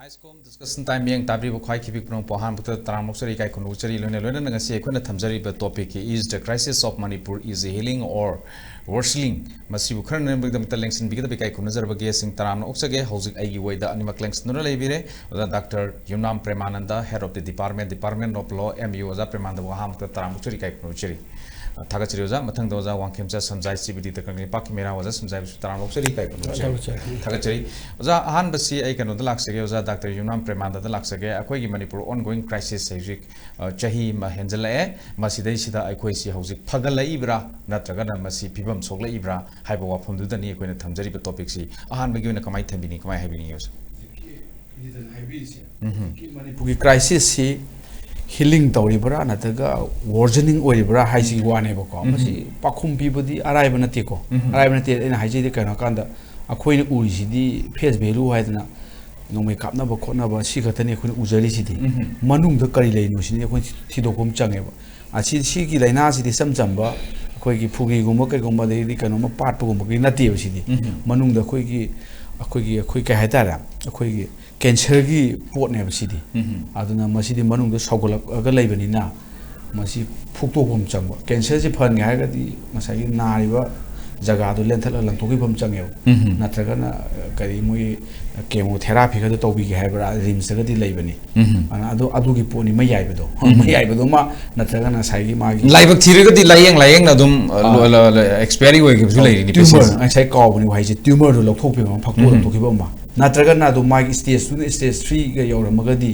ISCOM discussion time yang tabri bu khwai khibik prong pohan bu tarang moksari kai khunu chari lone lone nga si khuna thamjari ba topic is the crisis of Manipur is healing or worsening masi bu khran ne bigdam talengsin bigda be kai khunu jar ba ge sing taram na oksage housing ai gi waida animak lengs nura lebire Dr. Yumnam Premananda, head of the department of law MU za Premananda bu ham taram moksari kai khunu chari थागा चिरियोजा मथंग दोजा वांखेमचा समजाय सिबिदि तकनि पाकि मेरा वजा समजाय ताराम लोकसरी काय पनु थागा चिरि ओजा आहान बसी आई कनो the लाक्सगे ओजा doctor Yunam Premanand the लाक्सगे अखोय गी Manipur ongoing crisis हैजिक चही म हेंजलाए मसिदै सिदा अखोय सि हौजिक फगलइब्रा नत्रगा न मसि फिबम सोगलइब्रा हाइबो वाफम दुदनि अखोयना थमजरिबा टॉपिक सि आहान बगी ओना कमाय थंबिनि कमाय हाइबिनि योस मणिपुर की क्राइसिस सि healing tawribra nataga worsening oribra haisi wane bako masi pakhum pibodi araiba nate ko araiba nate ena haisi de kana kanda akhoina uri sidi face value haidna nongme kapna ba khona ba si khatani khoi ujari sidi manung da kari leino sini khoi thidokom change ba asi si ki laina sidi samjamba khoi ki phugi gumba kai gumba de kana ma pat gumba ki nate ba sidi manung da khoi ki kai haitara khoi ki cancer की pot ने बसीदी आदुना मसीदी मनुंग दो सौगलक अगर लेबनी ना मसी फुक्तो बम चंग cancer से fun गाय गदी मसाई नारिबा जगह दो लेंथल लंथोकी बम चंगे नत्रगना करी मुई केमोथेरापी गदो तोबी के हाइबरा रिम्स गदी लेबनी अना अदु की पोनी मयाइबदो मा नत्रगना साइगी मागी लाइबक थिरगदी लायेंग ना दुम एक्सपायरी होय के लेरिनी ट्यूमर ऐसे कावनी हाइजे ट्यूमर दो लखोपे मा फक्तो लखोकी बम नत्रगना दो मागी stage 3 gay यौरमगदी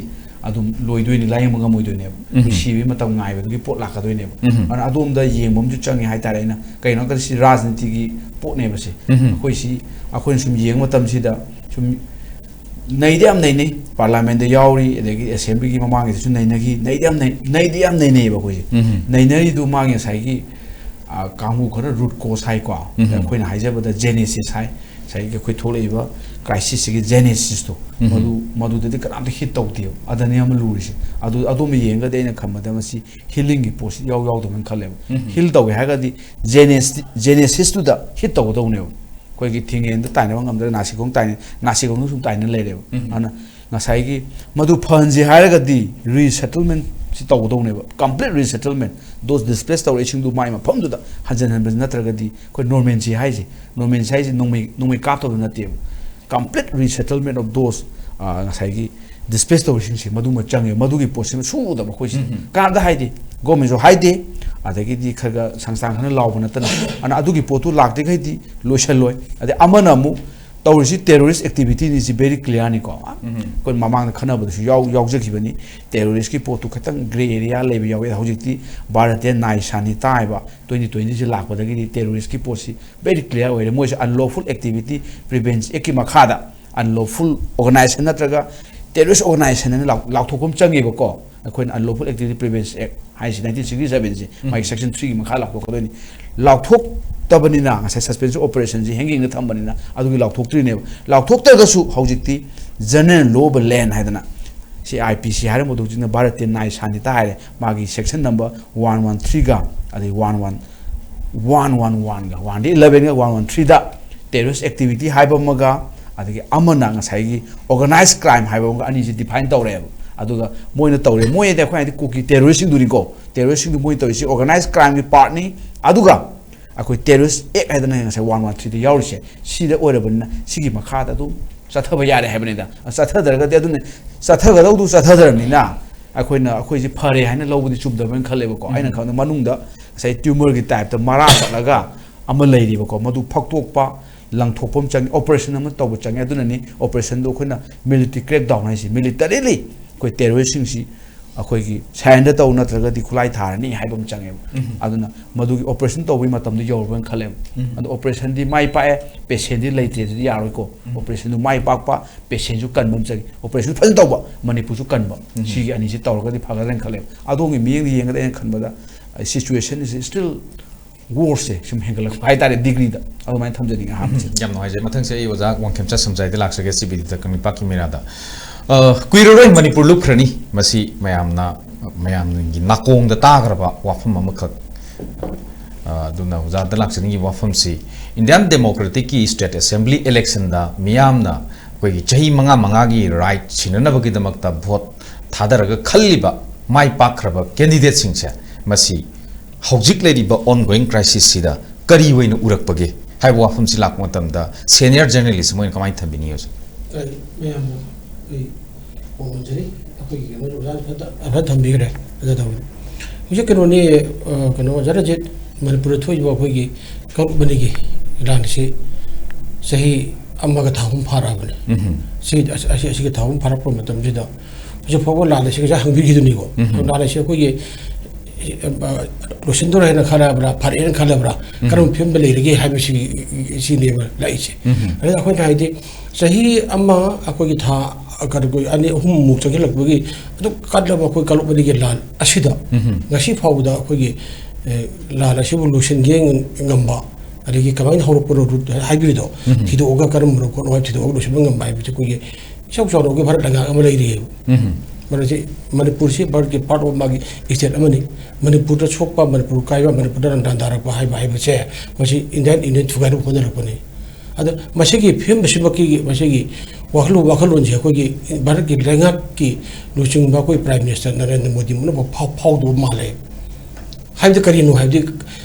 adum loidoi lai manga moidoi ne sibi matam ngai ba gi pot la ka doi ne ana adum da yengmom ju changi hai tare na kai no ka si rajniti gi pot ne ba se khoi si akhoi sum yeng matam si da sum nei de am nei ne parliament da yauri adegi assembly gi mamang gi su nei na gi nei de am nei ba khoi nei nei du mang sai gi kamu khara root cause hai kwa khoi na hai ja ba da genesis hai sai gi khoi tholei ba crisis की genesis तो मधु दे कनाम hit तौती अदने हम लूरिसे अदो में येंगा देना खमदा मसी healing की post याव तो मन खले heal तौगे हागदी genesis तो दा हिट तौ तो ने कोई की थिंग एंड ताने ngam नासिकोंग सुम ताने लेरे अना ngasai की मधु फंजे हागदी resettlement si tau do ne complete resettlement those displaced tau eching du mai ma phom du da hanjan han natragadi ko normal ji haiji nongmei ka to na te complete resettlement of those ngasai gi displaced tau eching si madu ma change madu gi posim su da ba khoi ka da haidi government jo haide adagi di khaga sangsang khana law na tan ana adu gi potu lakte khai di loisal loi ade amana mu तौरसी terrorist activity is very clear ni ko कोन ममांग खना बदु याव जखिबनी terrorist की पोतु खतंग grey area लेबि यावे हौजिकती भारतीय नाइ सानि ताइबा 2020 से लाखबदगी terrorist की पोसी very clear ओइरे मोइस unlawful activity prevents एकी मखादा unlawful organization नत्रगा terrorist organization ने लाथोकम चंगेबो को कोन unlawful activity prevents act हाइस 1967 से माइक सेक्शन 3 की मखा लाथोकदोनि लाथोक तबनिना सस्पेंशन ऑपरेशन जी हैंगिंग थंबनिना अदुगी लाथोक्ट्रीने लाथोक्तगसु हौजिकती जनरल लॉ लैंड हाइदना सी आईपीसी हारे मोदुजिना भारतीय न्याय सानिता हारे मागी सेक्शन नंबर 113 गा अदि 111 गा 111 गा 113 दा टेररिस्ट एक्टिविटी हाइबा मगा अदि अमना ngasai organized crime हाइबा मगा अनि जी डिफाइन तौरे अदुगा मोइना तौरे मोइ दे खोइ कुकी टेररिस्ट दुनी को टेररिस्ट दु मोइ तौसी organized crime की पार्ट नि अदुगा अखोई terrorist एक हैदना ngasai 113 दा याउरसे सिदा ओरबना सिगी मखादा दु चथब यारे हैबनेदा चथदरगा दे दुने चथगदौ दु चथदरनिना अखोइना अखोइ जी फरे हैना लौबदि चुबदबन खलेबको आइना खाना मनुंगदा sai tumor की टाइप त मारा चलगा अम लेरिबको मदु फक्तोकपा लंगथोपम चंग ऑपरेशन अम तब चंग अदुननी ऑपरेशन दो खोना military crack down HiAce militarily कोई टेररिस्ट सिंग सी अखोई की साइंड तौ नत्रगदि खुलाई थारनी हाइबम चंगे अदुना मदु की ऑपरेशन तौबि मतम दि योरबन खले अदु ऑपरेशन दि माइ पाए पेशेंट दि लेते दि यारोय को ऑपरेशन दु माइ पाकपा पेशेंट जु कनबम चंगे ऑपरेशन फल तौबा मणिपुर जु कनबम सी अनि जि तौरगदि फगरन खले अदोंगी मियंग दि यंगदा खनबदा situation is still worse sum hengala hai tare degree da adu mai thamjani ha jam no haje mathang se oja wangkem cha samjai de laksage cbd da kami paki mera da kuiroi manipur luk khrani masi mayam gi nakong da tagraba wafam amakak duna oja da laksani gi wafam si Indian Democratic State Assembly election da miyamna ꯑꯩꯈꯣꯏꯒꯤ ꯆꯍꯤ ꯃꯉꯥꯒꯤ right ꯁꯤꯟꯅꯅꯕꯒꯤꯗꯃꯛꯇ vote ꯊꯥꯗꯔꯒ ꯈꯜꯂꯤꯕ ꯃꯥꯏ ꯄꯥꯛꯈ꯭ꯔꯕ ꯀꯦꯟꯗꯤꯗꯦꯠꯁꯤꯡꯁꯦ ꯃꯁꯤ ꯍꯧꯖꯤꯛ ꯂꯩꯔꯤꯕ ꯑꯣꯟꯒꯣꯌꯤꯡ ꯀ꯭ꯔꯥꯏꯁꯤꯁꯁꯤꯗ ꯀꯔꯤ ꯑꯣꯏꯅ ꯎꯔꯛꯄꯒꯦ ꯍꯥꯏꯕ ꯋꯥꯐꯝꯁꯤ ꯂꯥꯛꯄ ꯃꯇꯝꯗ ꯁꯦꯅꯤꯌꯔ ꯖꯔꯅꯦꯂꯤꯁ ꯃꯣꯏꯅ ꯀꯃꯥꯏꯅ ꯊꯝꯕꯤꯅꯤ ꯍꯧꯖꯤꯛ ꯃꯌꯥꯝ ꯑꯩ ꯄꯥꯎꯖꯔꯤ ꯑꯩꯈꯣꯏꯒꯤ ꯀꯩꯅꯣ ꯑꯣꯖꯥ ꯊꯝꯕꯤꯈ꯭ꯔꯦ ꯑꯗꯨ ꯇꯧꯕꯅꯤ ꯍꯧꯖꯤꯛ ꯀꯩꯅꯣꯅꯤ ꯀꯩꯅꯣ ꯑꯣꯖꯥꯔꯖꯤꯠ ꯃꯅꯤꯄꯨꯔꯗ ꯊꯣꯛꯏꯕ ꯑꯩꯈꯣꯏꯒꯤ ꯀꯥꯡꯂꯨꯞ ꯑꯅꯤꯒꯤ ꯏꯔꯥꯡꯁꯤ ꯆꯍꯤ ꯑꯃꯒ ꯊꯥ ꯑꯍꯨꯝ ꯐꯥꯔꯛꯑꯕꯅꯤ ꯑꯁꯤꯒꯤ ꯊꯥ ꯑꯍꯨꯝ ꯐꯥꯔꯛꯄ ꯃꯇꯝꯁꯤꯗ ꯍꯧꯖꯤꯛ ꯐꯥꯎꯕ ꯂꯥꯟ ꯑꯁꯤ ꯉꯁꯥꯏ ꯍꯪꯕꯤꯈꯤꯗꯨꯅꯤꯀꯣ ꯂꯥꯟ ꯑꯁꯤ ꯑꯩꯈꯣꯏꯒꯤ ꯂꯣꯏꯁꯤꯟꯗꯣꯔꯦ ꯍꯥꯏꯅ ꯈꯜꯂꯕ꯭ꯔꯥ ꯐꯔꯦꯅ ꯈꯜꯂꯕ꯭ꯔꯥ ꯀꯔꯝꯕ ꯐꯤꯕꯝꯗ ꯂꯩꯔꯤꯒꯦ ꯍꯥꯏꯕꯁꯤꯅꯦꯕ ꯂꯥꯛꯏꯁꯦ ꯑꯗꯨꯗ ꯑꯩꯈꯣꯏꯅ ꯍꯥꯏꯗꯤ ꯆꯍꯤ ꯑꯃ ꯑꯩꯈꯣꯏꯒꯤ ꯊꯥ ꯑꯅꯤ ꯑꯍꯨꯝꯃꯨꯛ ꯆꯪꯁꯤꯜꯂꯛꯄꯒꯤ ꯑꯗꯨꯛ ꯀꯜꯂꯕ ꯑꯩꯈꯣꯏ ꯀꯥꯡꯂꯨꯞ ꯑꯅꯤꯒꯤ ꯂꯥꯟ ꯑꯁꯤꯗ ꯉꯁꯤ ꯐꯥꯎꯕꯗ ꯑꯩꯈꯣꯏꯒꯤ ꯂꯥꯟ ꯑꯁꯤꯕꯨ ꯂꯣꯏꯁꯤꯟꯒꯦ ꯉꯝꯕ ꯑꯗꯒꯤ ꯀꯃꯥꯏꯅ ꯍꯧꯔꯛꯄꯅꯣ ꯍꯥꯏꯕꯤꯔꯤꯗꯣ ꯊꯤꯗꯣꯛꯑꯒ ꯀꯔꯝꯕꯅꯣ ꯈꯣꯠꯅꯣ ꯍꯥꯏꯕ ꯊꯤꯗꯣꯛꯑꯒ ꯂꯣꯏꯁꯤꯟꯕ ꯉꯝꯕ ꯍꯥꯏꯕꯁꯤ ꯑꯩꯈꯣꯏꯒꯤ ꯏꯆꯥꯎ ꯆꯥꯎꯔꯒ ꯚꯥꯔꯠ ꯂꯩꯉꯥꯛ ꯑꯃ ꯂꯩꯔꯤꯑꯕ ꯃꯔꯝꯗꯤ ꯃꯅꯤꯄꯨꯔꯁꯤ ꯚꯥꯔꯠꯀꯤ ꯄꯥꯔꯠ ꯑꯣꯐ ꯃꯥꯒꯤ ꯏꯁꯇꯦꯠ ꯑꯃꯅꯤ ꯃꯅꯤꯄꯨꯔꯗ ꯁꯣꯛꯄ ꯃꯅꯤꯄꯨꯔ ꯀꯥꯏꯕ ꯃꯅꯤꯄꯨꯔꯗ ꯂꯥꯟꯗꯥꯔꯛꯄ ꯍꯥꯏꯕꯁꯦ ꯃꯁꯤ ꯏꯟꯗꯤꯌꯟ ꯌꯨꯅꯤꯌꯟ ꯊꯨꯒꯥꯏꯅꯕ ꯍꯣꯠꯅꯔꯛꯄꯅꯤ ꯑꯗ ꯃꯁꯤꯒꯤ ꯐꯤꯕꯝ ꯑꯁꯤꯃꯛꯀꯤ ꯃꯁꯤꯒꯤ ꯋꯥꯈꯜꯂꯣꯟꯁꯦ ꯑꯩꯈꯣꯏꯒꯤ ꯚꯥꯔꯠꯀꯤ ꯂꯩꯉꯥꯛꯀꯤ ꯂꯨꯆꯤꯡꯕ ꯑꯩꯈꯣꯏ ꯄ꯭ꯔꯥꯏꯝ ꯃꯤꯅꯤꯁꯇꯔ ꯅꯔꯦꯟꯗ꯭ꯔ ꯃꯣꯗꯤ ꯃꯣꯏꯅ ꯐꯥꯎꯗꯕ ꯃꯥꯜꯂꯦ ꯍꯥꯏꯕꯗꯤ ꯀꯔꯤꯅꯣ ꯍꯥꯏꯕꯗꯤ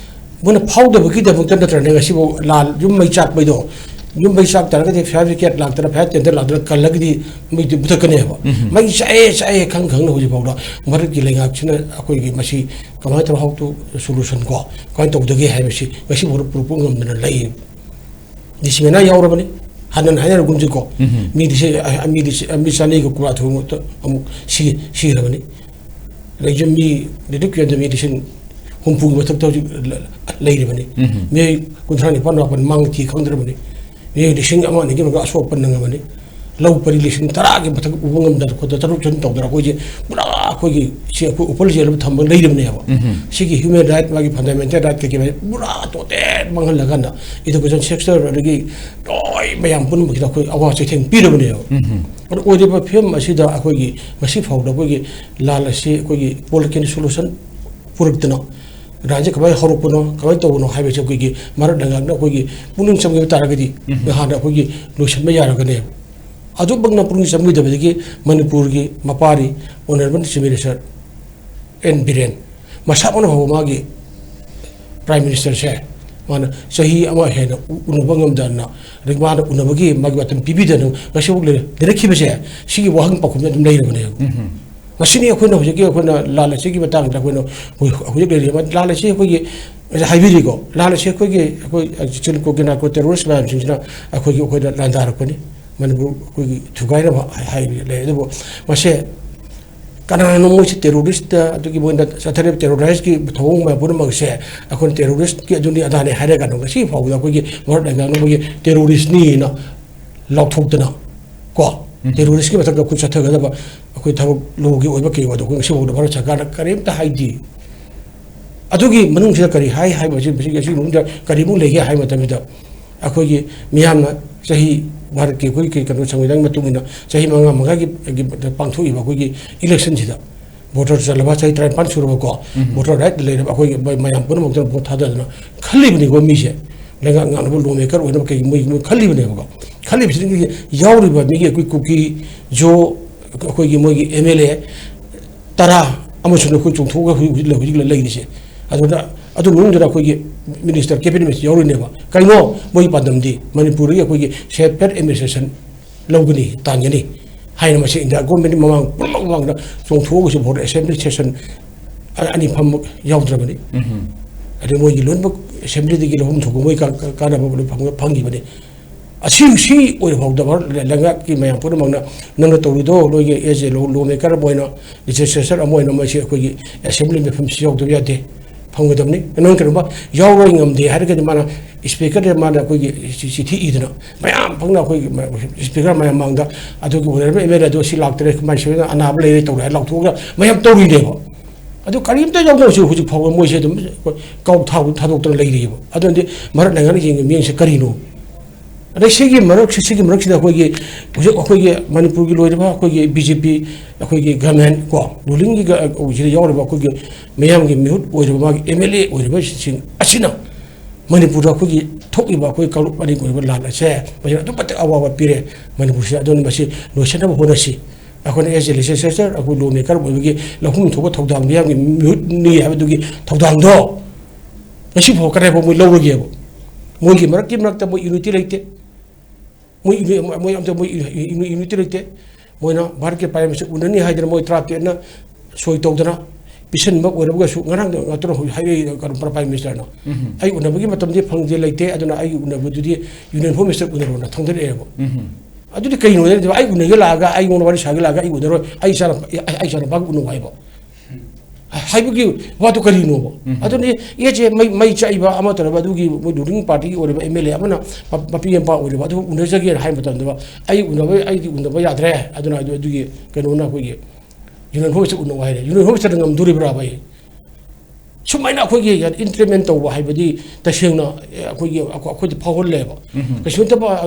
ꯃꯣꯏꯅ ꯐꯥꯎꯗꯕꯒꯤꯗꯃꯛꯇ ꯅꯠꯇ꯭ꯔꯅꯦ ꯉꯁꯤꯐꯥꯎ ꯂꯥꯟ ꯌꯨꯝ ꯃꯩ ꯆꯥꯛꯄꯩꯗꯣ ꯌꯨꯝ ꯃꯩ ꯆꯥꯛ ꯇꯥꯔꯒꯗꯤ ꯐꯥꯌꯔ ꯕ꯭ꯔꯤꯒꯦꯗ ꯂꯥꯛꯇꯅ ꯐꯥꯌꯔ ꯇꯦꯟꯗꯔ ꯂꯥꯛꯇꯅ ꯀꯜꯂꯒꯗꯤ ꯃꯩꯗꯤ ꯃꯨꯊꯠꯀꯅꯦꯕ ꯃꯩ ꯆꯥꯛꯑꯦ ꯈꯪꯅ ꯍꯧꯖꯤꯛꯐꯥꯎꯗ ꯚꯥꯔꯠꯀꯤ ꯂꯩꯉꯥꯛꯁꯤꯅ ꯑꯩꯈꯣꯏꯒꯤ ꯃꯁꯤ ꯀꯃꯥꯏꯅ ꯇꯧꯔ ꯍꯥꯎ ꯇꯨ ꯁꯣꯂꯨꯁꯟ ꯀꯣ ꯀꯃꯥꯏꯅ ꯇꯧꯗꯒꯦ ꯍꯥꯏꯕꯁꯤ ꯉꯁꯤꯐꯥꯎꯗ ꯄꯨꯔꯛꯄ ꯉꯝꯗꯅ ꯂꯩ ꯂꯤꯁꯤꯡ ꯑꯅꯥ ꯌꯥꯎꯔꯕꯅꯤ ꯍꯥꯟꯅ ꯍꯥꯏꯅꯔꯒꯨꯝꯁꯤꯀꯣ ꯃꯤ ꯆꯅꯤꯒ ꯀꯨꯟꯊ꯭ꯔꯥꯊꯣꯏꯃꯨꯛꯇ ꯑꯃꯨꯛ ꯁꯤꯈ꯭ꯔꯕꯅꯤ ꯑꯗꯒꯤ ꯃꯤ ꯔꯤꯂꯤꯐ ꯀꯦꯝꯗ ꯃꯤ ꯂꯤꯁꯤꯡ ꯍꯨꯝꯐꯨꯒꯤ ꯃꯊꯛꯇ ꯍꯧꯖꯤꯛ ꯂꯩꯔꯤꯕꯅꯤ ꯃꯤꯑꯣꯏ 59 ꯃꯥꯡꯊꯤ ꯈꯪꯗ꯭ꯔꯕꯅꯤ ꯃꯤꯑꯣꯏ ꯂꯤꯁꯤꯡ ꯑꯃ ꯑꯅꯤꯒꯤ ꯃꯅꯨꯡꯗ ꯑꯁꯣꯛꯄ ꯅꯪꯉꯕꯅꯤ ꯂꯧ ꯄꯔꯤ ꯂꯤꯁꯤꯡ 10ꯒꯤ ꯃꯊꯛ ꯎꯕ ꯉꯝꯗꯅ ꯈꯣꯠꯇꯅ ꯇꯔꯨꯛ ꯆꯟ ꯇꯧꯗꯅ ꯑꯩꯈꯣꯏꯁꯦ ꯄꯨꯔꯥ ꯑꯩꯈꯣꯏꯒꯤ ꯁꯤ ꯑꯩꯈꯣꯏ ꯎꯄꯜ ꯆꯦꯜꯂꯕ ꯊꯝꯕ ꯂꯩꯔꯤꯕꯅꯦꯕ ꯁꯤꯒꯤ ꯍ꯭ꯌꯨꯃꯦꯟ ꯔꯥꯏꯠ ꯃꯥꯒꯤ ꯐꯟꯗꯥꯃꯦꯟꯇꯦꯜ ꯔꯥꯏꯠ ꯀꯩꯀꯩ ꯄꯨꯔꯥ ꯇꯣꯇꯦꯜ ꯃꯥꯡꯍꯜꯂꯀꯥꯟꯗ ꯏꯗꯨꯀꯦꯁꯟ ꯁꯦꯛꯇꯔ ꯑꯗꯒꯤ ꯂꯣꯏ ꯃꯌꯥꯝ ꯄꯨꯝꯅꯃꯛꯁꯤꯗ ꯑꯩꯈꯣꯏ ꯑꯋꯥ ꯆꯩꯊꯦꯡ ꯄꯤꯔꯕꯅꯦꯕ ꯑꯗꯨ ꯑꯣꯏꯔꯤꯕ ꯐꯤꯕꯝ ꯑꯁꯤꯗ ꯑꯩꯈꯣꯏꯒꯤ ꯉꯁꯤ ꯐꯥꯎꯗ ꯑꯩꯈꯣꯏꯒꯤ ꯂꯥꯟ ꯑꯁꯤ ꯑꯩꯈꯣꯏꯒꯤ ꯄꯣꯂꯤꯇꯤꯀꯦꯜ ꯁꯣꯂꯨꯁꯟ ꯄꯨꯔꯛꯇꯅ ꯔꯥꯖ꯭ꯌ ꯀꯃꯥꯏꯅ ꯍꯧꯔꯛꯄꯅꯣ ꯀꯃꯥꯏꯅ ꯇꯧꯕꯅꯣ ꯍꯥꯏꯕꯁꯤ ꯑꯩꯈꯣꯏꯒꯤ ꯚꯥꯔꯠ ꯂꯩꯉꯥꯛꯅ ꯑꯩꯈꯣꯏꯒꯤ ꯄꯨꯛꯅꯤꯡ ꯆꯪꯕ ꯇꯥꯔꯒꯗꯤ ꯅꯍꯥꯟꯅ ꯑꯩꯈꯣꯏꯒꯤ ꯂꯣꯏꯁꯤꯟꯕ ꯌꯥꯔꯒꯅꯦꯕ ꯑꯗꯨꯃꯛꯅ ꯄꯨꯛꯅꯤꯡ ꯆꯪꯕꯤꯗꯕꯗꯒꯤ ꯃꯅꯤꯄꯨꯔꯒꯤ ꯃꯄꯥꯔꯤ honourable chief minister N Biren ꯃꯁꯥꯃꯛꯅ ꯐꯥꯎꯕ ꯃꯥꯒꯤ ꯄ꯭ꯔꯥꯏꯝ ꯃꯤꯅꯤꯁꯇꯔꯁꯦ ꯃꯥꯅ ꯆꯍꯤ ꯑꯃ ꯍꯦꯟꯅ ꯎꯅꯕ ꯉꯝꯗꯅ ꯑꯗꯒꯤ ꯃꯥꯅ ꯎꯅꯕꯒꯤ ꯃꯥꯒꯤ ꯃꯇꯝ ꯄꯤꯕꯤꯗꯅ ꯉꯁꯤꯐꯥꯎ ꯂꯩꯔꯛꯈꯤꯕꯁꯦ ꯁꯤꯒꯤ ꯋꯥꯍꯪ ꯄꯥꯎꯈꯨꯝꯗ ꯑꯗꯨꯝ ꯂꯩꯔꯕꯅꯦꯕ ꯃꯁꯤꯅꯤ ꯑꯩꯈꯣꯏꯅ ꯍꯧꯖꯤꯛꯀꯤ ꯑꯩꯈꯣꯏꯅ ꯂꯥꯟ ꯑꯁꯤꯒꯤ ꯃꯇꯥꯡꯗ ꯑꯩꯈꯣꯏꯅ ꯍꯧꯖꯤꯛ ꯂꯩꯔꯤꯕ ꯂꯥꯟ ꯑꯁꯤ ꯑꯩꯈꯣꯏꯒꯤ ꯍꯥꯏꯕꯤꯔꯤꯀꯣ ꯂꯥꯟ ꯑꯁꯤ ꯑꯩꯈꯣꯏ ꯆꯤꯟꯀꯣꯒꯤ ꯅꯥꯔꯀꯣ ꯇꯦꯔꯣꯔꯤꯁ ꯃꯌꯥꯝꯁꯤꯡꯁꯤꯅ ꯑꯩꯈꯣꯏꯅ ꯂꯥꯟꯗꯥꯔꯛꯄꯅꯤ ꯃꯅꯤꯄꯨꯔ ꯑꯩꯈꯣꯏꯒꯤ ꯊꯨꯒꯥꯏꯅꯕ ꯂꯩ ꯑꯗꯨꯕꯨ ꯃꯁꯦ ꯀꯅꯥꯅꯣ ꯃꯣꯏꯁꯤ ꯇꯦꯔꯣꯔꯤꯁꯇ ꯑꯗꯨꯒꯤ ꯃꯣꯏꯅ ꯆꯠꯊꯔꯤꯕ ꯇꯦꯔꯣꯔꯥꯏꯁꯀꯤ ꯊꯧꯑꯣꯡ ꯃꯌꯥꯝ ꯄꯨꯝꯅꯃꯛꯁꯦ ꯑꯩꯈꯣꯏꯅ ꯇꯦꯔꯣꯔꯤꯁꯀꯤ ꯑꯗꯨꯅꯤ ꯑꯗꯥꯅꯤ ꯍꯥꯏꯔꯒꯥꯟꯗ ꯉꯁꯤ ꯐꯥꯎꯕꯗ ꯑꯩꯈꯣꯏꯒꯤ ꯚꯥꯔꯠ ꯂꯩꯉꯥꯛꯅ ꯑꯩꯈꯣꯏꯒꯤ ꯇꯦꯔꯣꯔꯤꯁꯅꯤꯅ ꯂꯥꯎꯊꯣꯛꯇꯅ ꯀꯣ ꯇꯦꯔꯣꯔꯤꯁꯀꯤ ꯃꯊꯛꯇ ꯑꯩꯈꯣꯏ ꯆꯠꯊꯒꯗꯕ ꯑꯩꯈꯣꯏ ꯊꯕꯛ ꯂꯣꯒꯤ ꯑꯣꯏꯕ ꯀꯩ ꯑꯣꯏꯕ ꯑꯩꯈꯣꯏ ꯉꯁꯤ ꯐꯥꯎꯕꯗ ꯚꯥꯔꯠ ꯁꯔꯀꯥꯔꯅ ꯀꯔꯤꯝꯇ ꯍꯥꯏꯗꯦ ꯑꯗꯨꯒꯤ ꯃꯅꯨꯡꯁꯤꯗ ꯀꯔꯤ ꯍꯥꯏꯕꯁꯤ ꯃꯁꯤꯒꯤ ꯃꯅꯨꯡꯗ ꯀꯔꯤꯃꯨꯛ ꯂꯩꯒꯦ ꯍꯥꯏꯕ ꯃꯇꯝꯗ ꯑꯩꯈꯣꯏꯒꯤ ꯃꯤꯌꯥꯝꯅ ꯆꯍꯤ ꯚꯥꯔꯠꯀꯤ ꯑꯩꯈꯣꯏꯒꯤ ꯀꯩꯅꯣ ꯁꯪꯕꯤꯙꯥꯟꯒꯤ ꯃꯇꯨꯡ ꯏꯟꯅ ꯆꯍꯤ ꯃꯉꯥꯒꯤ ꯄꯥꯡꯊꯣꯛꯏꯕ ꯑꯩꯈꯣꯏꯒꯤ ꯏꯂꯦꯛꯁꯟꯁꯤꯗ ꯚꯣꯇꯔ ꯆꯜꯂꯕ ꯆꯍꯤ 53 ꯁꯨꯔꯕꯀꯣ ꯚꯣꯇꯔ ꯔꯥꯏꯠ ꯂꯩꯔꯕ ꯑꯩꯈꯣꯏꯒꯤ ꯃꯌꯥꯝ ꯄꯨꯝꯅꯃꯛꯇꯅ ꯚꯣꯠ ꯊꯥꯗꯗꯅ ꯈꯜꯂꯤꯕꯅꯤꯀꯣ ꯃꯤꯁꯦ ꯂꯩꯉꯥꯛ ꯉꯥꯛꯅꯕ ꯂꯣ ꯃꯦꯀꯔ ꯑꯣꯏꯅꯕ ꯀꯩ ꯃꯣꯏ ꯈꯜꯂꯤꯕꯅꯦꯕꯀꯣ ꯈꯜꯂꯤꯕꯁꯤꯗꯒꯤ ꯌꯥꯎꯔꯤꯕ ꯃꯤꯒꯤ ꯑꯩꯈꯣꯏ ꯀꯨꯀꯤ ꯖꯣ ꯑꯩꯈꯣꯏꯒꯤ ꯃꯣꯏꯒꯤ MLA 10 ꯑꯃꯁꯨꯡ ꯑꯩꯈꯣꯏ ꯆꯣꯡꯊꯣꯛꯑꯒ ꯍꯧꯖꯤꯛ ꯂꯩꯔꯤꯁꯦ ꯑꯗꯨꯅ ꯑꯗꯨ ꯃꯅꯨꯡꯗ ꯑꯩꯈꯣꯏꯒꯤ ꯃꯤꯅꯤꯁꯇꯔ ꯀꯦꯕꯤꯅꯦꯠ ꯃꯤꯅꯤꯁꯇꯔ ꯌꯥꯎꯔꯤꯅꯦꯕ ꯀꯩꯅꯣ ꯃꯣꯏꯒꯤ ꯄꯥꯟꯗꯝꯗꯤ ꯃꯅꯤꯄꯨꯔꯒꯤ ꯑꯩꯈꯣꯏꯒꯤ ꯁꯦꯜꯐ ꯍꯦꯜꯞ ꯑꯦꯗꯃꯤꯅꯤꯁꯇ꯭ꯔꯦꯁꯟ ꯂꯧꯒꯅꯤ ꯇꯥꯟꯒꯅꯤ ꯍꯥꯏꯅ ꯃꯁꯤ ꯏꯟꯗꯤꯌꯥ ꯒꯣꯔꯃꯦꯟꯒꯤ ꯃꯃꯥꯡꯗ ꯆꯣꯡꯊꯣꯛꯑꯒꯁꯨ ꯚꯣꯠ ꯑꯦꯁꯦꯝꯕ꯭ꯂꯤ ꯁꯦꯁꯟ ꯑꯅꯤ ꯐꯝꯃꯛ ꯌꯥꯎꯗ꯭ꯔꯕꯅꯤ ꯑꯗꯩ ꯃꯣꯏꯒꯤ ꯂꯣꯏꯅꯃꯛ ꯑꯦꯁꯦꯝꯕ꯭ꯂꯤꯗꯒꯤ ꯂꯧꯐꯝ ꯊꯣꯛꯄ ꯃꯣꯏ ꯀꯥꯟꯅꯕ ꯐꯪꯈꯤꯕꯅꯤ ꯁꯤ ꯑꯣꯏꯔꯐꯥꯎꯗ ꯂꯩꯉꯥꯛꯀꯤ ꯃꯌꯥꯝ ꯄꯨꯝꯅꯃꯛꯅ ꯅꯪꯅ ꯇꯧꯔꯤꯗꯣ ꯅꯣꯏꯒꯤ ꯑꯦꯖ ꯑꯦ ꯂꯣ ꯃꯦꯀꯔ ꯑꯃ ꯑꯣꯏꯅ ꯂꯦꯖꯤꯁꯂꯦꯆꯔ ꯑꯃ ꯑꯣꯏꯅ ꯃꯁꯤ ꯑꯩꯈꯣꯏꯒꯤ ꯑꯦꯁꯦꯝꯕ꯭ꯂꯤ ꯃꯤꯐꯝꯁꯤ ꯌꯥꯎꯗꯕ ꯌꯥꯗꯦ ꯐꯪꯒꯗꯕꯅꯤ ꯅꯪ ꯀꯩꯅꯣꯝꯃ ꯌꯥꯎꯔꯣꯏ ꯉꯝꯗꯦ ꯍꯥꯏꯔꯒꯗꯤ ꯃꯥꯅ ꯁ꯭ꯄꯤꯀꯔꯗ ꯃꯥꯅ ꯑꯩꯈꯣꯏꯒꯤ ꯆꯤꯊꯤ ꯏꯗꯅ ꯃꯌꯥꯝ ꯐꯪꯅ ꯑꯩꯈꯣꯏꯒꯤ ꯁ꯭ꯄꯤꯀꯔ ꯃꯌꯥꯝ ꯃꯥꯡꯗ ꯑꯗꯨꯒꯤ ꯑꯣꯏꯔꯤꯕ MLA ꯑꯗꯣ ꯁꯤ ꯂꯥꯛꯇ꯭ꯔꯦ ꯀꯃꯥꯏꯅ ꯁꯣꯏꯗꯅ ꯑꯅꯥꯕ ꯂꯩꯔꯦ ꯇꯧꯔꯦ ꯍꯥꯏ ꯂꯥꯎꯊꯣꯛꯑꯒ ꯃꯌꯥꯝ ꯇꯧꯔꯤꯅꯦꯕ ꯑꯗꯨ ꯀꯔꯤꯝꯇ ꯌꯥꯎꯗꯕꯁꯨ ꯍꯧꯖꯤꯛ ꯐꯥꯎꯕ ꯃꯣꯏꯁꯦ ꯑꯗꯨꯝ ꯊꯥꯗꯣꯛꯇꯅ ꯂꯩꯔꯤꯑꯕ ꯑꯗꯨꯅꯗꯤ ꯚꯥꯔꯠ ꯂꯩꯉꯥꯛꯅ ꯌꯦꯡꯉꯤꯕ ꯃꯤꯠꯌꯦꯡꯁꯦ ꯀꯔꯤꯅꯣ ꯑꯗꯩ ꯁꯤꯒꯤ ꯃꯔꯛꯁꯤꯗ ꯑꯩꯈꯣꯏꯒꯤ ꯍꯧꯖꯤꯛ ꯑꯩꯈꯣꯏꯒꯤ ꯃꯅꯤꯄꯨꯔꯒꯤ ꯂꯣꯏꯔꯤꯕ ꯑꯩꯈꯣꯏꯒꯤ BJP ꯑꯩꯈꯣꯏꯒꯤ ꯒꯚꯔꯟꯃꯦꯟꯠ ꯀꯣ ꯔꯨꯂꯤꯡꯒꯤ ꯁꯤꯗ ꯌꯥꯎꯔꯤꯕ ꯑꯩꯈꯣꯏꯒꯤ ꯃꯤꯌꯥꯝꯒꯤ ꯃꯤꯍꯨꯠ ꯑꯣꯏꯔꯤꯕ ꯃꯥꯒꯤ MLA ꯑꯣꯏꯔꯤꯕꯁꯤꯡ ꯑꯁꯤꯅ Manipur akhoi thokiba akhoi kalup ani ko lan ase majina to patak awa pire Manipur sia don masi no sena bo honasi akhone as legislator akhu law maker bogi lahum thoba thodang biam ni habugi thodang do masi pho kare bo lo rogi bo moi gi marak ta bo unity leite moi am to moi unity leite moi na bhar ke pare masi unani haidra moi tra te na soi todana Pisan mak orang bukan ngarang tu ngatur hari kan Prime Minister na. Ai una bagi matam dia phang dia leite aduna ai una bu dia Union Home Minister una na thang dia ebo. Adu dia kain dia ai una laga ai una wari saga laga ai una ai sana bag una wai bo. Hai bagi watu kali no bo. Adu ni ia je mai chai ba ama tar ba du gi ruling party or ba MLA amana pa PM pa or ba du una jagi hai matam ba ai una ba yadre aduna adu gi kanona ko gi Union Home Minister unawai le Union Home Minister ngam duri brabai sumaina khoi ge implement to ba haibadi tasengna khoi phawol le ba kasunta ba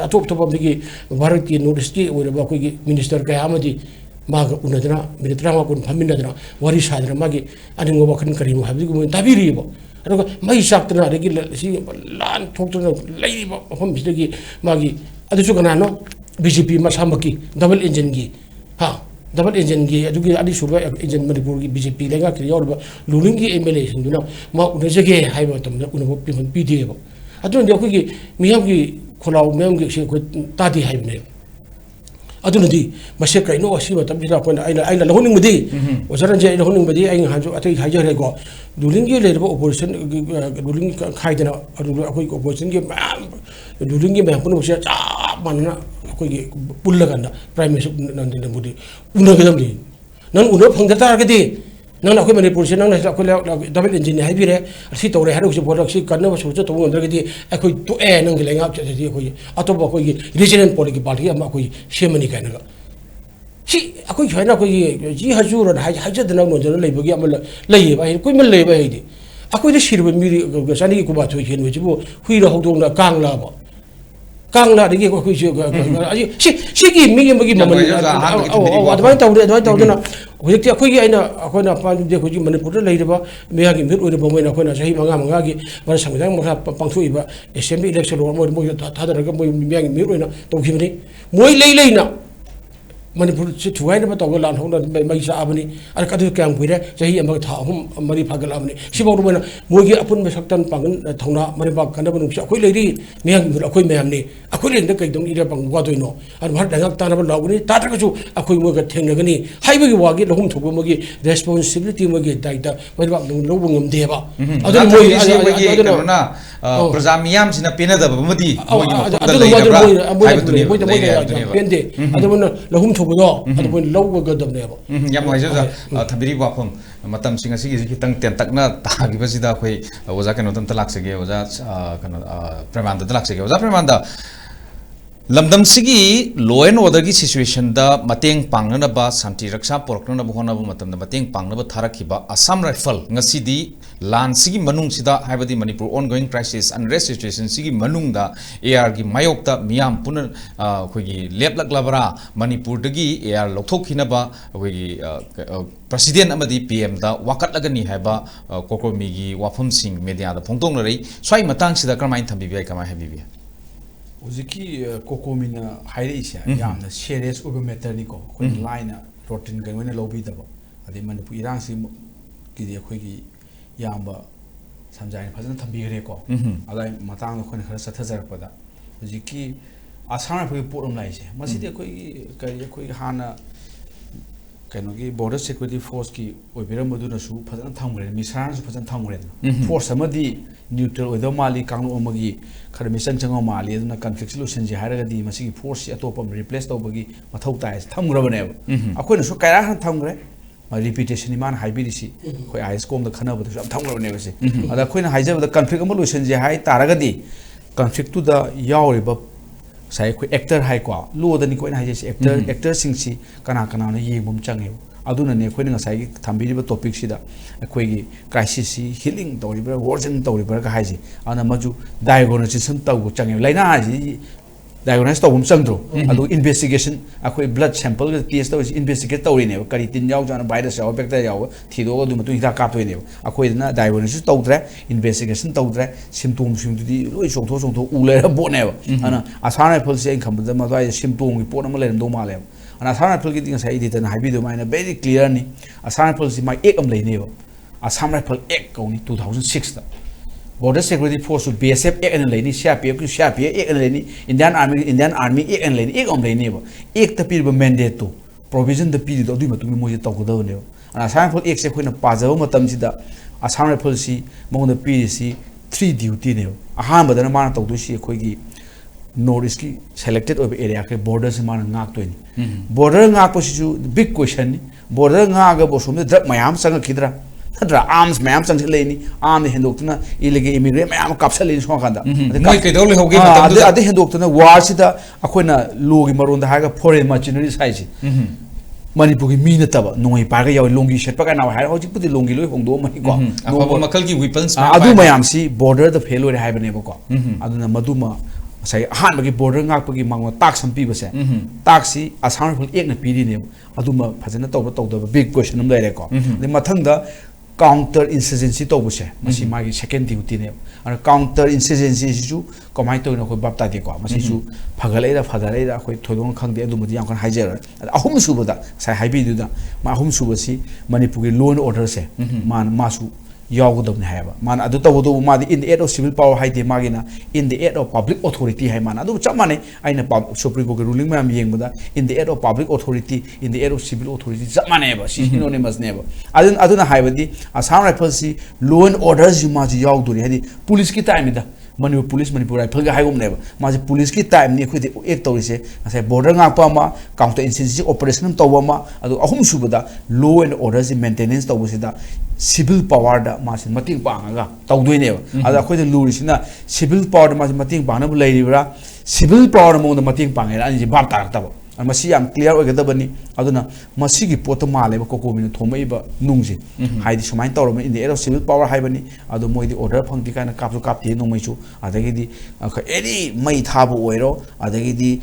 atop top bi bharat ki notice ki ore ba khoi minister ka amadi ma unadna ministra ma kun phaminna dna wari sadra ma ge aningo ba khan kari ma haibadi ko tabiri ba aro mai saktna re gi si lan thokna lai ba hom bi gi ma gi adu su kana no BJP ma samaki double engine gi ha double engine gi adugi adi suba engine Manipur gi BJP lenga kri yor ba ruling gi MLA sinduna ma unajage haiba tam na unabu pimon pide ba adu ndi ko gi miyam gi kholau miyam gi se ko tadi haibne adu ndi mase kai no asi ba tam bira ko aina lohuning mudi wasaran je lohuning mudi ai hanjo atai hajar ko ruling gi le ba opposition ruling khaidana adu ko opposition gi ruling gi ma pun se cha manna ko gi pullaganda Prime Minister nandina mudi unagadam di nan uno phangda tar gadi nan akhoi Manipur se nan akhoi double engine hai bire si tore haru se bodak si kanna ba socha to ngar gadi akhoi to e nang lenga che khoi atoba khoi regional political party am akhoi semani kaina ga si akhoi chhaina khoi ji hajur ran haja dana no jana leibagi am lei ba koi mal lei ba hidi akhoi de sirba mi ga sani ku ba thoi chen we jibo hui ra hodong na kang la ba Kangla digi ko kuisi si gi mi gi mamani advai tawdana hojikti akhoi gi aina pa de ko gi Manipur la leirba me gi mir ore bomai na khona sahi manga gi bar samidang ma pangthui ba assembly election mo thadara ga moi mi gi mir ore na to khimani moi lei na Manipur se thuai na to lan hona mai sa abani ar ka du kyang puire sahi am tha hum mari phagal amani sibaw ro na moi gi apun be saktan pangan thongna mari ba kana banu akhoi leiri me gi akhoi me amni akhoi leng da kai dong ira pang wa doino ar bhar dangak ta na ba lawni ta ta chu akhoi mo ga thengna gani haiba gi wa gi lohum thobo mo gi responsibility mo gi daita mari ba dong lo bungam de ba adun moi adun na prajamiyam sina pena da bamadi moi gi pende adun lahum thobo adun lo ga dam ne ba yam wai ja thabiri wa pham matam singa sigi kitang ten takna ta gi basida khoi oja kano tam talak sege oja kano pramanda talak sege oja pramanda lamdam sigi law and order gi situation da mateng pangnana ba santi raksha porokna ba hona ba matam da mateng pangna ba tharakhiba Assam Rifle ngasi di lan sigi manung sida haibadi Manipur ongoing crisis unrest situation sigi manung da AR gi mayok da miyam pun khoi gi leplak labara Manipur dagi AR lokthokina ba khoi gi President amadi PM da wakat lagani haiba kokomi gi wafam sing media da phongtong rei swai matang sida karmain thambi bi kamai habi bi Uziki kokomina haire isya yamna serious over matter ni ko khoi line routine ga wena lobby da ba adi Manipur irang si ki de khoi gi yamba samjai phajana thambi gre ko adai matang khoi khara sathajar pada uziki asana phoi porum lai se masi de khoi hana kainogi border security force ki oiberam maduna su phajana thamgre misran su phajana thamgre force amadi neutral oido mali kanglo amagi khara mission chango mali aduna conflict solution ji haraga di masi force atopam replace tawbagi mathau tai thamgrabane akoina su kaira han thamgre repetition iman haibirisi khoi is kom da khana badu am thamgrabane base ada khoina haijaba da conflict am solution ji hai taraga di conflict tu da yauriba sai khoi actor hai ko lo da ni ko na haije actor singsi kana na yengum change aduna ne khoi nga sai thambi ba topic sida khoi gi crisis si healing tori ba worsen tori ba ka haije ana maju diagnosis taw go change laina ji diagnose tawum changdro adu investigation akhoi blood sample ga test taw investigate tawri ne kari tin yaw jana virus yaw bacteria yaw thido ga du matu hida ka toy ne akhoi na diagnosis tawdre investigation tawdre symptom di loi chongtho ule ra bo ne ana asana phol se kham da ma dai symptom gi pon ma le do ma le ana asana phol gi ding sai di tan habi do ma na very clear ni asana phol si mai ek am le ne asana phol ek ko ni 2006 da Border Security Force BSF ek an leni CRPF ki CRPF ek an leni Indian Army ek an leni ek om leni ba ek ta pir ba mandate to provision da pir do du ma tu mo je taw da ne ana sa phol ek se khoina pa jaw matam si da asam rifle si mo da pir si 3 duty ne aham badana ma taw du si khoi gi North ki selected of area ke border se ma ngak to ni border ngak po si ju big question ni border ngak ga bo sum da mayam sang khidra Hadra arms mayam sang leni arm hendokna ilege immigrant mayam kapsal in so khanda moi ke dole hoge matam da ade hendokna war sida akoina logi maron da haga foreign machinery size Manipur ki mina taba noi pa ga yaw longi shet pa ka na ha hoji puti longi loi hongdo mani ko no makal ki weapons adu mayam si border the fail ore haibane ko aduna maduma sai han bagi border ngak pagi mangwa tak sampi base tak si asam phul ek na piri ne aduma phajana tawda big question am lai ko de mathang da counter insurgency to buse masi magi second duty ne ana counter insurgency ju komai to no ko bapta de ko masi ju phagalai da khoi thodong khangde adu mudi yang kan haijer ahum subada sai haibi du da ma ahum subasi manipur gi law and order se man masu yaw ne haba man adu to ma in the aid of civil power haide magina in the aid of public authority hai man adu chamane aina supreme court ruling ma yeng bada in the aid of public authority in the aid of civil authority chamane ba si synonymous ne ba aduna haibadi Assam Rifles si law and orders you ma ji yaw duri hadi police ki time da Manipur police Manipur Rifle ga haigum ne ba ma ji police ki time ni khudi ek tawri se asai border ngak pa ma counter insurgency operation taw ma adu ahum subada law and orders maintenance taw sida civil power da ma sin mating pang ga taw doi ne ba ada khoi de luri sina civil power da ma mating pang na bu lai ribra civil power mo da mating pang ai ani ji bab tar ta ba masi yam clear oigadabani aduna masi gi pot ma le ko min thomai ba nungji haidi sumain tawra in the air of civil power haibani adu moi di order phangti kana kapsu kapti nongmai chu adagi di any mai thabu oiro adagi di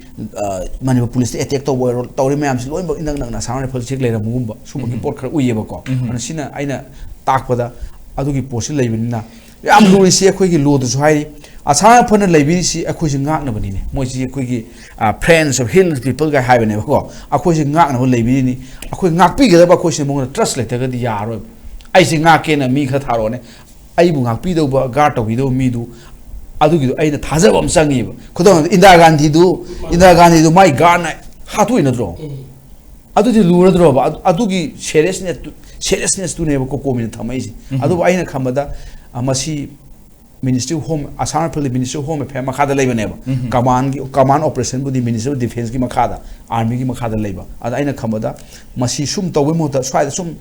Manipur police attack to oiro tawri mayam si loi ba indang nang na samane phol chik leira mugumba sumagi pot khara uye ba ko ana sina aina takpada adugi posi leibini na yam luri si khoi gi lo du chu hai Asana phone library si akhoi si ngak na bani ne moi si akhoi gi friends of hills people ga hai bane ko akhoi si ngak na ho library ni akhoi ngak pi ga ba akhoi si mong trust le ta ga di ya ro ai si ngak ke na mi kha tharo ne ai bu ngak pi do ba ga to bi do mi du adu gi do ai na thaja bam sangi ba khodong Indira Gandhi du mai ga na ha tu ina dro adu di lu dro ba adu gi seriousness tu ne ba ko min thamai si adu ai na khamada amasi Ministry of Home Assam Rifle Ministry of Home Affairs makada leiba neba command operation budi Ministry of Defense ki makada army ki makada leiba ada aina khamada masi sum tawbe mo da swai sum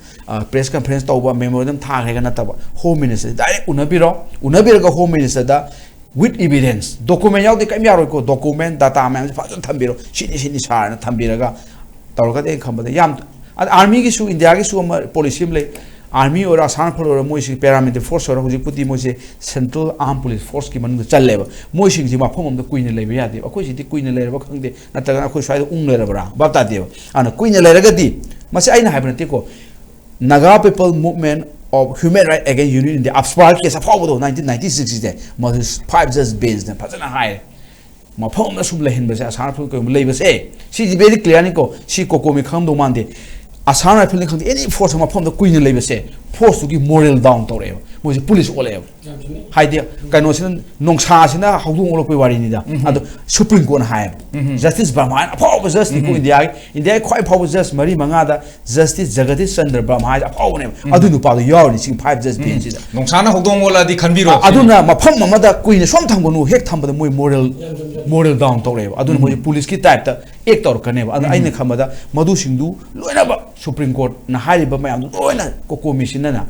press conference tawba memorandum tha ga na taba Home Minister direct unabira ga Home Minister da with evidence document yaw de kam yaro ko document data ma fa thambiro sini sar na thambira ga tawga de khamada yam army ki su India ki su policy le Army or Assam Rifle or Moisi paramilitary force or Hujiputi Moise Central Armed Police Force ki man chal leba Moisi ji ma phom da queen leba ya de akoi si ti queen leba khangde nataga akoi swai ung lera bra bapta de ana queen lera ga di mase aina haibna te ko Naga people movement of human right against union in the upspark case of 1996 de mother's 5 just based na phajana hai ma phom na sum lehin ba sa Assam Rifle ko leba se si ji very clear ni ko si ko mi kham do man de Assam Rifle khang any force ma phom da queen leba se force to give moral down to re mo police ole haide kaino sin nongsa sina hawdung olo poi wari ni da ado Supreme Court hai Justice Brahman apau justice ko India khoi pau justice mari manga da Justice Jagadish Chandra Brahman apau ne adu nu pa do yaw ni sing 5 just bench da nongsa na hawdung ola di khanbiro adu na ma phom ma da queen som thang gonu hek tham ba moi moral down to re adu mo police ki type ta ek tor kane ba adu aina khama da madu singdu loina ba Supreme Court na hari ba mayam loina ko commission na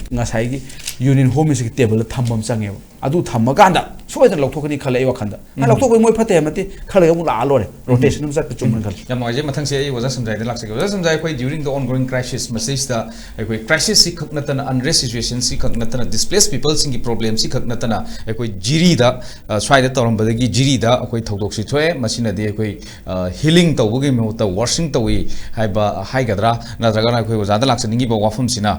nga sai gi union home is table thambam change ꯑꯗꯨ ꯊꯝꯃꯀꯥꯟꯗ ꯁꯣꯏꯗꯅ ꯂꯧꯊꯣꯛꯀꯅꯤ ꯈꯜꯂꯦ ꯑꯩ ꯋꯥꯈꯟꯗ ꯂꯧꯊꯣꯛꯄꯩ ꯃꯣꯏ ꯐꯠꯇꯦ ꯍꯥꯏꯕ ꯅꯠꯇꯦ ꯈꯜꯂꯒ ꯑꯃꯨꯛ ꯂꯥꯛꯑ ꯂꯣꯏꯔꯦ ꯔꯣꯇꯦꯁꯟ ꯑꯃ ꯆꯠꯄ ꯆꯨꯝꯅ ꯈꯜꯂꯤ ꯌꯥꯝ ꯅꯨꯡꯉꯥꯏꯖꯩ ꯃꯊꯪꯁꯦ ꯑꯩ ꯑꯣꯖꯥ ꯁꯝꯖꯥꯏꯗ ꯂꯥꯛꯆꯒꯦ ꯑꯣꯖꯥ ꯁꯝꯖꯥꯏ ꯑꯩꯈꯣꯏ ꯗ꯭ꯌꯨꯔꯤꯡ ꯗ ꯑꯣꯟꯒꯣꯏꯡ ꯀ꯭ꯔꯥꯏꯁꯤꯁ ꯃꯁꯤꯁꯤꯗ ꯑꯩꯈꯣꯏ ꯀ꯭ꯔꯥꯏꯁꯤꯁꯁꯤ ꯈꯛ ꯅꯠꯇꯅ ꯑꯟꯔꯦꯁ ꯁꯤꯆꯨꯋꯦꯁꯟꯁꯤ ꯈꯛ ꯅꯠꯇꯅ ꯗꯤꯁꯄ꯭ꯂꯦꯁ ꯄꯤꯄꯜꯁꯤꯡꯒꯤ ꯄ꯭ꯔꯣꯕ꯭ꯂꯦꯝꯁꯤ ꯈꯛ ꯅꯠꯇꯅ ꯑꯩꯈꯣꯏ ꯖꯤꯔꯤꯗ ꯁ꯭ꯋꯥꯏꯗ ꯇꯧꯔꯝꯕꯗꯒꯤ ꯖꯤꯔꯤꯗ ꯑꯩꯈꯣꯏ ꯊꯧꯗꯣꯛꯁꯤ ꯊꯣꯛꯑꯦ ꯃꯁꯤꯅꯗꯤ ꯑꯩꯈꯣꯏ ꯍꯤꯂꯤꯡ ꯇꯧꯕꯒꯤ ꯃꯍꯨꯠꯇ ꯋꯥꯔꯁꯤꯡ ꯇꯧꯏ ꯍꯥꯏꯕ ꯍꯥꯏꯒꯗ꯭ꯔꯥ ꯅꯠꯇ꯭ꯔꯒꯅ ꯑꯩꯈꯣꯏ ꯑꯣꯖꯥꯗ ꯂꯥꯛꯆꯅꯤꯡꯉꯤꯕ ꯋꯥꯐꯝꯁꯤꯅ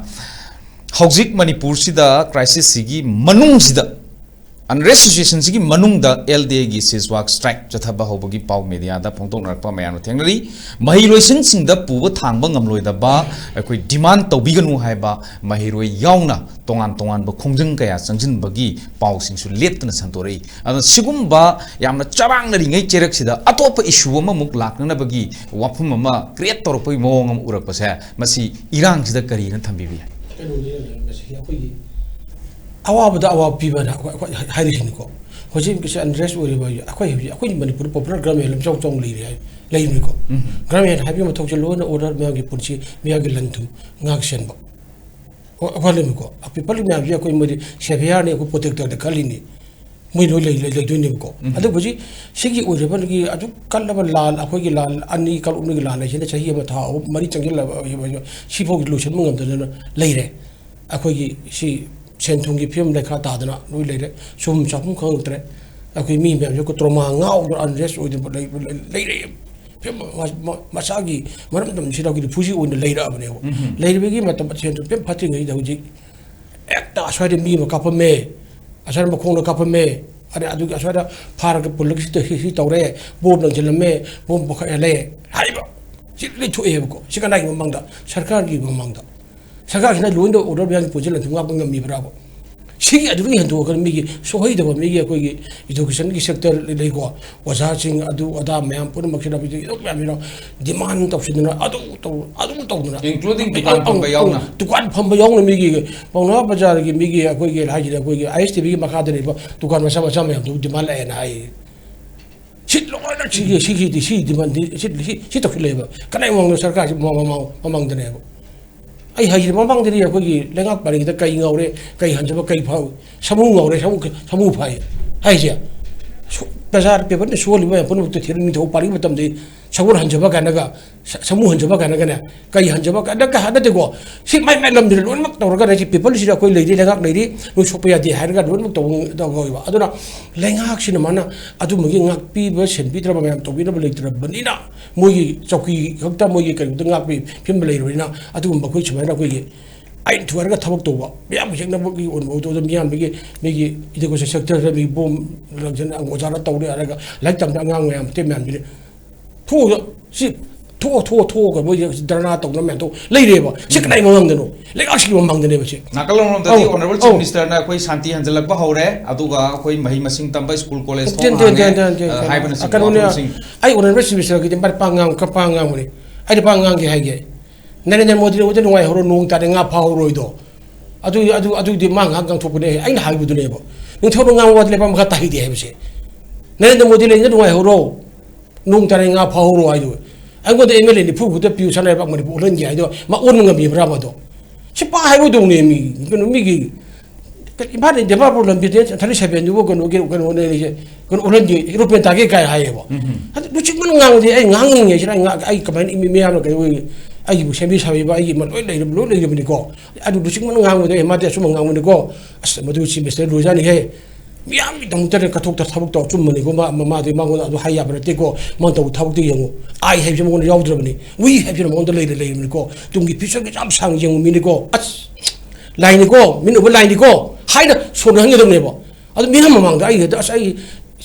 ꯍꯧꯖꯤꯛ ꯃꯅꯤꯄꯨꯔꯁꯤꯗ ꯀ꯭ꯔꯥꯏꯁꯤꯁꯁꯤꯒꯤ ꯃꯅꯨꯡꯁꯤꯗ ꯑꯟꯔꯦꯁ ꯁꯤꯆꯨꯋꯦꯁꯟꯁꯤꯒꯤ ꯃꯅꯨꯡꯗ LDAꯒꯤ ꯁꯤꯖꯋꯥꯛ ꯁ꯭ꯇ꯭ꯔꯥꯏꯛ ꯆꯠꯊꯕ ꯍꯧꯕꯒꯤ ꯄꯥꯎ ꯃꯦꯗꯤꯌꯥꯗ ꯐꯣꯡꯗꯣꯛꯅꯔꯛꯄ ꯃꯌꯥꯝꯅ ꯊꯦꯡꯅꯔꯤ ꯃꯍꯩꯔꯣꯏꯁꯤꯡꯁꯤꯡꯗ ꯄꯨꯕ ꯊꯥꯡꯕ ꯉꯝꯂꯣꯏꯗꯕ ꯑꯩꯈꯣꯏ ꯗꯤꯃꯥꯟ ꯇꯧꯕꯤꯒꯅꯨ ꯍꯥꯏꯕ ꯃꯍꯩꯔꯣꯏ ꯌꯥꯎꯅ ꯇꯣꯉꯥꯟ ꯇꯣꯉꯥꯟꯕ ꯈꯣꯡꯖꯪ ꯀꯌꯥ ꯆꯪꯁꯤꯟꯕꯒꯤ ꯄꯥꯎꯁꯤꯡꯁꯨ ꯂꯦꯞꯇꯅ ꯁꯟꯗꯣꯔꯛꯏ ꯑꯗꯨꯅ ꯁꯤꯒꯨꯝꯕ ꯌꯥꯝꯅ ꯆꯔꯥꯡꯅꯔꯤꯉꯩ ꯆꯩꯔꯛꯁꯤꯗ ꯑꯇꯣꯞꯄ ꯏꯁꯨ ꯑꯃꯃꯨꯛ ꯂꯥꯛꯅꯅꯕꯒꯤ ꯋꯥꯐꯝ ꯑꯃ ꯀ꯭ꯔꯤꯌꯦꯠ ꯇꯧꯔꯛꯄꯒꯤ ꯃꯑꯣꯡ ꯑꯃ ꯎꯔꯛꯄꯁꯦ ꯃꯁꯤ ꯏꯔꯥꯡꯁꯤꯗ ꯀꯔꯤꯅ ꯊꯝꯕꯤꯕ ꯌꯥꯏ ꯑꯩꯈꯣꯏꯒꯤ ꯑꯋꯥꯕꯗ ꯑꯋꯥꯕ ꯄꯤꯕꯅ ꯍꯥꯏꯔꯤꯁꯤꯅꯤꯀꯣ ꯍꯧꯖꯤꯛꯀꯤꯁꯤ ꯑꯟꯗ꯭ꯔꯦꯁ ꯑꯣꯏꯔꯤꯕ ꯑꯩꯈꯣꯏ ꯃꯅꯤꯄꯨꯔ ꯄꯣꯄꯨꯂꯔ ꯒꯔꯃꯦꯟ ꯂꯝꯆꯥꯎ ꯆꯥꯎꯅ ꯂꯩꯔꯤꯅꯤꯀꯣ ꯒꯔꯃꯦꯟ ꯍꯥꯏꯕꯒꯤ ꯃꯊꯧꯁꯦ ꯂꯣꯏꯅ ꯑꯣꯔꯗꯔ ꯃꯌꯥꯝꯒꯤ ꯄꯨꯟꯁꯤ ꯃꯌꯥꯝꯒꯤ ꯂꯟ ꯊꯨꯝ ꯉꯥꯛ ꯁꯦꯟꯕ ꯋꯥꯠꯂꯤꯅꯤꯀꯣ ꯄꯤꯄꯜ ꯃꯌꯥꯝꯁꯦ ꯑꯩꯈꯣꯏ ꯃꯣꯏꯗꯤ ꯁꯦꯚꯤꯌꯥꯔꯅꯤ ꯑꯩꯈꯣꯏ ꯄ꯭ꯔꯣꯇꯦꯛꯇꯔꯗ ꯈꯜꯂꯤꯅꯤ ꯃꯣꯏ ꯂꯣꯏ ꯂꯩꯗꯣꯏꯅꯦꯕꯀꯣ ꯑꯗꯨ ꯍꯧꯖꯤꯛ ꯁꯤꯒꯤ ꯑꯣꯏꯔꯤꯕꯒꯤ ꯑꯗꯨꯛ ꯀꯜꯂꯕ ꯂꯥꯟ ꯑꯩꯈꯣꯏꯒꯤ ꯂꯥꯟ ꯑꯅꯤ ꯀꯥꯡꯂꯨꯞꯅꯒꯤ ꯂꯥꯟ ꯍꯥꯏꯁꯤꯅ ꯆꯍꯤ ꯑꯃ ꯊꯥ ꯑꯍꯨꯝ ꯃꯔꯤ ꯆꯪꯁꯤꯜꯂꯕ ꯁꯤꯐꯥꯎ ꯂꯣꯏꯁꯤꯟꯕ ꯉꯝꯗꯗꯅ ꯂꯩꯔꯦ ꯑꯩꯈꯣꯏꯒꯤ ꯁꯤ ꯁꯦꯟ ꯊꯨꯝꯒꯤ ꯐꯤꯕꯝ ꯂꯩꯈꯥ ꯇꯥꯗꯅ ꯂꯣꯏ ꯂꯩꯔꯦ ꯁꯨꯝ ꯆꯥꯐꯝ ꯈꯪꯉꯛꯇ꯭ꯔꯦ ꯑꯩꯈꯣꯏ ꯃꯤ ꯃꯌꯥꯝꯁꯦ ꯇ꯭ꯔꯣꯃꯥ ꯉꯥꯎꯗꯅ ꯑꯟꯔꯦꯁ ꯑꯣꯏꯗꯅ ꯂꯩꯔꯦ ꯃꯁꯥꯒꯤ ꯃꯔꯝꯗꯝꯁꯤꯗ ꯑꯩꯈꯣꯏ ꯔꯤꯐ꯭ꯌꯨꯖꯤ ꯑꯣꯏꯅ ꯂꯩꯔꯛꯑꯕꯅꯦꯕ ꯂꯩꯔꯤꯕꯒꯤ ꯃꯇꯝ ꯁꯦꯟ ꯊꯨꯝ ꯐꯤꯕꯝ ꯐꯠꯇ꯭ꯔꯤꯉꯩꯗ ꯍꯧꯖꯤꯛ ꯍꯦꯛꯇ ꯑꯁ꯭ꯋꯥꯏꯗ ꯃꯤ ꯑꯃ ꯀꯥꯞꯄꯝꯃꯦ ꯑꯁ꯭ꯋꯥꯏꯗ ꯃꯈꯣꯡꯗ ꯀꯥꯞꯄꯝꯃꯦ ꯑꯗꯨꯒꯤ ꯑꯁ꯭ꯋꯥꯏꯗ ꯐꯥꯔꯒ ꯄꯨꯜꯂꯒ ꯁꯤ ꯇꯧꯔꯦ ꯕꯣꯝ ꯂꯪꯁꯤꯜꯂꯝꯃꯦ ꯕꯣꯝ ꯄꯣꯈꯠꯍꯜꯂꯦ ꯍꯥꯏꯕ ꯁꯤ ꯂꯩꯊꯣꯛꯑꯦꯕꯀꯣ ꯁꯤ ꯀꯅꯥꯒꯤ ꯃꯃꯥꯡꯗ ꯁꯔꯀꯥꯔꯒꯤ ꯃꯃꯥꯡꯗ ꯁꯔꯀꯥꯔꯁꯤꯅ ꯂꯣꯏꯅ ꯑꯣꯔꯗꯔ ꯃꯌꯥꯝꯒꯤ ꯄꯨꯟꯁꯤ ꯂꯟꯊꯨꯝ ꯉꯥꯛꯄ ꯉꯝꯃꯤꯕ꯭ꯔꯥꯕ ꯁꯤꯒꯤ ꯑꯗꯨꯗꯒꯤ ꯍꯦꯟꯗꯣꯛꯑꯒ ꯃꯤꯒꯤ ꯁꯣꯛꯍꯩꯗꯕ ꯃꯤꯒꯤ ꯑꯩꯈꯣꯏꯒꯤ ꯏꯗꯨꯀꯦꯁꯟꯒꯤ ꯁꯦꯛꯇꯔ ꯂꯩꯀꯣ ꯑꯣꯖꯥꯁꯤꯡ ꯑꯗꯨ ꯑꯗꯥ ꯃꯌꯥꯝ ꯄꯨꯝꯅꯃꯛꯁꯤꯗ ꯃꯌꯥꯝꯁꯤꯅ ꯗꯤꯃꯥꯟ ꯇꯧꯁꯤꯟꯗꯅ ꯑꯗꯨ ꯇꯧꯗꯅ including dukan phamba yauna dukan phamba yauna migi pauna bazar gi migi akhoi haji akhoi ISTB gi makha de dukan masa masa mayam du demand la na ai sit loina si demand si to leba kanai mong sarkar mamang de ne ai haji mamang de akhoi lengak pari da kai ngaure kai hanjaba kai phau samu ngaure samu phai hai ja bazar pe ban so liba pun to thir mi tho pari matam de sagur hanjaba kanaga samu hanjaba kanaga ne kai hanjaba ka da ka hada de go si mai lam de lon mak tawra ga ji people si koi leidi lengak leidi no sopa ya di har ga lon mak to go ba aduna lengak sin mana adu magi ngak pi ba sen pi tra ba yam to bi na ba leitra banina mogi choki khakta mogi kai to ngak pi phim ba leirina adu ba koi chuma na koi ge ai thuarga thabak to ba yam jeng na bogi on bo to miyan migi education sector mi bom lagjan ang ojara tawri araga like tam ngang yam te man bi thu si thu ga boy darna to na men to leire ba si kanai mamang de no like actually mamang de ne ba si nakalong rom dati honorable chief minister na koi shanti hanjalak ba hore aduga koi mahi masing tamba school college thong haiban sing ai honorable chief minister gi bar pangang ka pangang ni ai pangang gi haige Narendra Modi wote nungai horo nung tade nga pa horo ido adu di mang hang gang thopune ai na haibu dune bo nung thono nga wat le pam kha tahi di hebse Narendra Modi le nungai horo nung tade nga pa horo ai do ai go de MLA ni phu de piu sanai ba mari bo len gi ai do ma on nga bi bra ba do si pa haibu dong ne mi mi gi ba de ba problem bi de thali sabe ni bo go no ge go no ne je go olen di european ta ge kai hai bo ha du chik man ngang di ai ngang nge ji ai ka ban mi me ya no ke ai bu sembi sabi ba ai man lo le ni ko adu du sing man ngang de ma de su ngang ni ko as ma du si mister lo jani he mi am dong tar ka thok tar thabuk to chum ni ko ma de ma adu haya ba te ko man to thabuk de yengu ai he mo yaw dra ni we have you mo de le ni ko tung gi picture gi jam sang yengu mi ni ko as lai ni ko min u lai ni ko hai na so na ngi dong ne bo adu mi ha ma mang da ai da as ai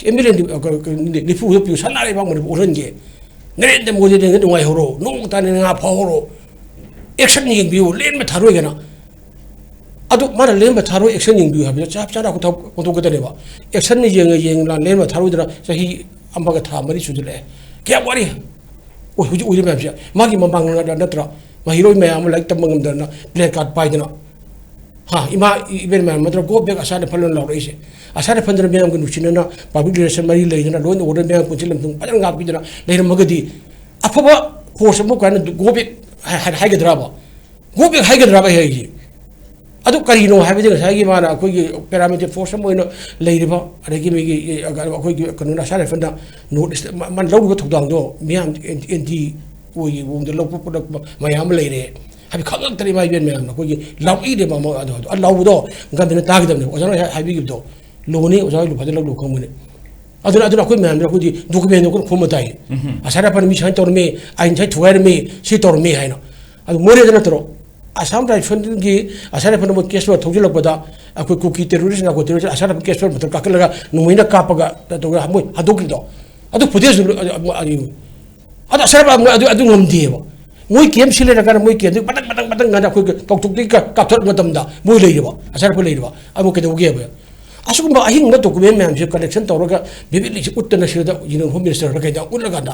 emile ni fu pu sa na le ba mo bo ren ge Narendra Modi de ngai horo nung ta ne nga pha horo action ning bi len ma tharo gena adu mara len ma tharo action ning bi ha bi cha cha ko to ko de ba action ni yeng la len ma tharo dra sahi amba ga tha mari su de kya wari o huji uri ma bia magi ma bang na da tra ma hero me am like tam ngam da na play card pai dina ha ima iben ma matra go be asa de phalon la reise asa de pandra me am gu nuchina na public relation mari le na loin order me ko chilam tung pajang ngap bi dina le ma ga di afaba force mo kan go be hai ga dra ba go be hai ga dra ba he ji ꯑꯗꯨ ꯀꯔꯤꯅꯣ ꯍꯥꯏꯕꯗꯤ ꯉꯁꯥꯏꯒꯤ ꯃꯥꯅ ꯑꯩꯈꯣꯏꯒꯤ paramilitary force ꯑꯃ ꯑꯣꯏꯅ ꯂꯩꯔꯤꯕ ꯑꯗꯒꯤ ꯃꯤꯒꯤ ꯑꯩꯈꯣꯏꯒꯤ ꯀꯩꯅꯣ ꯑꯁꯥꯝ ꯔꯥꯏꯐꯜꯅ ꯅꯣꯔꯠ ꯏꯁ ꯃꯥꯅ ꯂꯧꯔꯤꯕ ꯊꯧꯗꯥꯡꯗꯣ ꯃꯤꯌꯥꯝ ꯑꯦꯟꯇꯤ ꯑꯣꯏꯒꯤ ꯃꯑꯣꯡꯗ ꯂꯧꯄ ꯄꯨꯔꯛꯄ ꯃꯌꯥꯝ ꯑꯃ ꯂꯩꯔꯦ ꯍꯥꯏꯕꯗꯤ ꯈꯪꯉꯛꯇ꯭ꯔꯦ ꯏꯃꯥ ꯏꯕꯦꯟ ꯃꯌꯥꯝꯅ ꯑꯩꯈꯣꯏꯒꯤ ꯂꯥꯎꯏꯔꯦꯕ ꯑꯗꯣ ꯂꯥꯎꯕꯗꯣ ꯒꯟꯗꯅ ꯇꯥꯈꯤꯗꯕꯅꯦꯕ ꯑꯣꯖꯥꯅ ꯍꯥꯏꯕꯤꯈꯤꯕꯗꯣ ꯂꯣꯅꯤ ꯑꯣꯖꯥ ꯂꯨ ꯐꯖꯅ ꯂꯧ ꯈꯪꯕꯅꯦ ꯑꯗꯨꯅ ꯑꯩꯈꯣꯏ ꯃꯌꯥꯝꯗ ꯑꯩꯈꯣꯏꯗꯤ ꯗꯣꯀꯨꯃꯦꯟꯗꯣ ꯑꯩꯈꯣꯏꯅ ꯈꯣꯝꯕ ꯇꯥꯏ ꯑꯁꯥꯝ ꯔꯥꯏꯐꯜ ꯃꯤ ꯁꯨꯃꯥꯏꯅ ꯇꯧꯔꯝꯃꯤ ꯑꯩꯅ ꯁꯥꯏ ꯊꯨꯒꯥꯏꯔꯝꯃꯤ ꯁꯤ ꯇꯧꯔꯝꯃꯤ ꯍꯥꯏꯅ ꯑꯗꯨ ꯃꯣꯔꯦꯗ ꯅꯠꯇ꯭ꯔꯣ ꯑꯁꯥꯝ ꯔꯥꯏꯐꯜꯒꯤ ꯑꯁꯥꯝ ꯔꯥꯏꯐꯜ ꯑꯃ ꯀꯦꯁ ꯊꯧꯖꯤꯜꯂꯛꯄꯗ ꯑꯩꯈꯣꯏ ꯀꯨꯀꯤ ꯇꯦꯔꯣꯔꯤꯁ ꯅꯥꯀꯣ ꯇꯦꯔꯣꯔꯤꯁ ꯑꯁꯥꯝ ꯔꯥꯏꯐꯜ ꯀꯦꯁ ꯃꯊꯛ ꯀꯥꯈꯠꯂꯒ ꯅꯣꯡꯃꯩꯅ ꯀꯥꯞꯄꯒ ꯇꯧꯔꯒ ꯃꯣꯏ ꯍꯥꯠꯇꯣꯛꯈꯤꯕꯗꯣ ꯑꯗꯨ ꯐꯨꯇꯦꯖ ꯑꯗꯨ ꯑꯁꯥꯝ ꯔꯥꯏꯐꯜ ꯑꯗꯨ ꯉꯝꯗꯦꯕ ꯃꯣꯏ ꯀꯦꯝ ꯁꯤ ꯂꯩꯔꯀꯥꯟꯗ ꯃꯣꯏ ꯀꯦꯝꯗꯨ ꯃꯇꯪ ꯉꯥꯟꯅ ꯑꯩꯈꯣꯏ ꯀꯧꯊꯣꯛꯇꯒꯤ ꯀꯥꯞꯊꯣꯔꯛꯄ ꯃꯇꯝꯗ ꯃꯣꯏ ꯂꯩꯔꯤꯕ ꯑꯁꯥꯝ ꯔꯥꯏꯐꯜ ꯂꯩꯔꯤꯕ ꯑꯃꯨꯛ ꯀꯩꯗꯧꯒꯦꯕ ꯑꯁꯤꯒꯨꯝꯕ ꯑꯍꯤꯡꯕ ꯗꯣꯀꯨꯃꯦꯟ ꯃꯌꯥꯝꯁꯦ ꯀꯂꯦꯛꯁꯟ ꯇꯧꯔꯒ ꯚꯤꯚꯤꯠꯂꯤꯁꯤ ꯎꯠꯇꯅ ꯁꯤꯗ ꯌꯨꯅꯤꯌꯟ ꯍꯣꯝ ꯃꯤꯅꯤꯁꯇꯔꯗ ꯀꯩꯗ ꯎꯠꯂꯀꯥꯟꯗ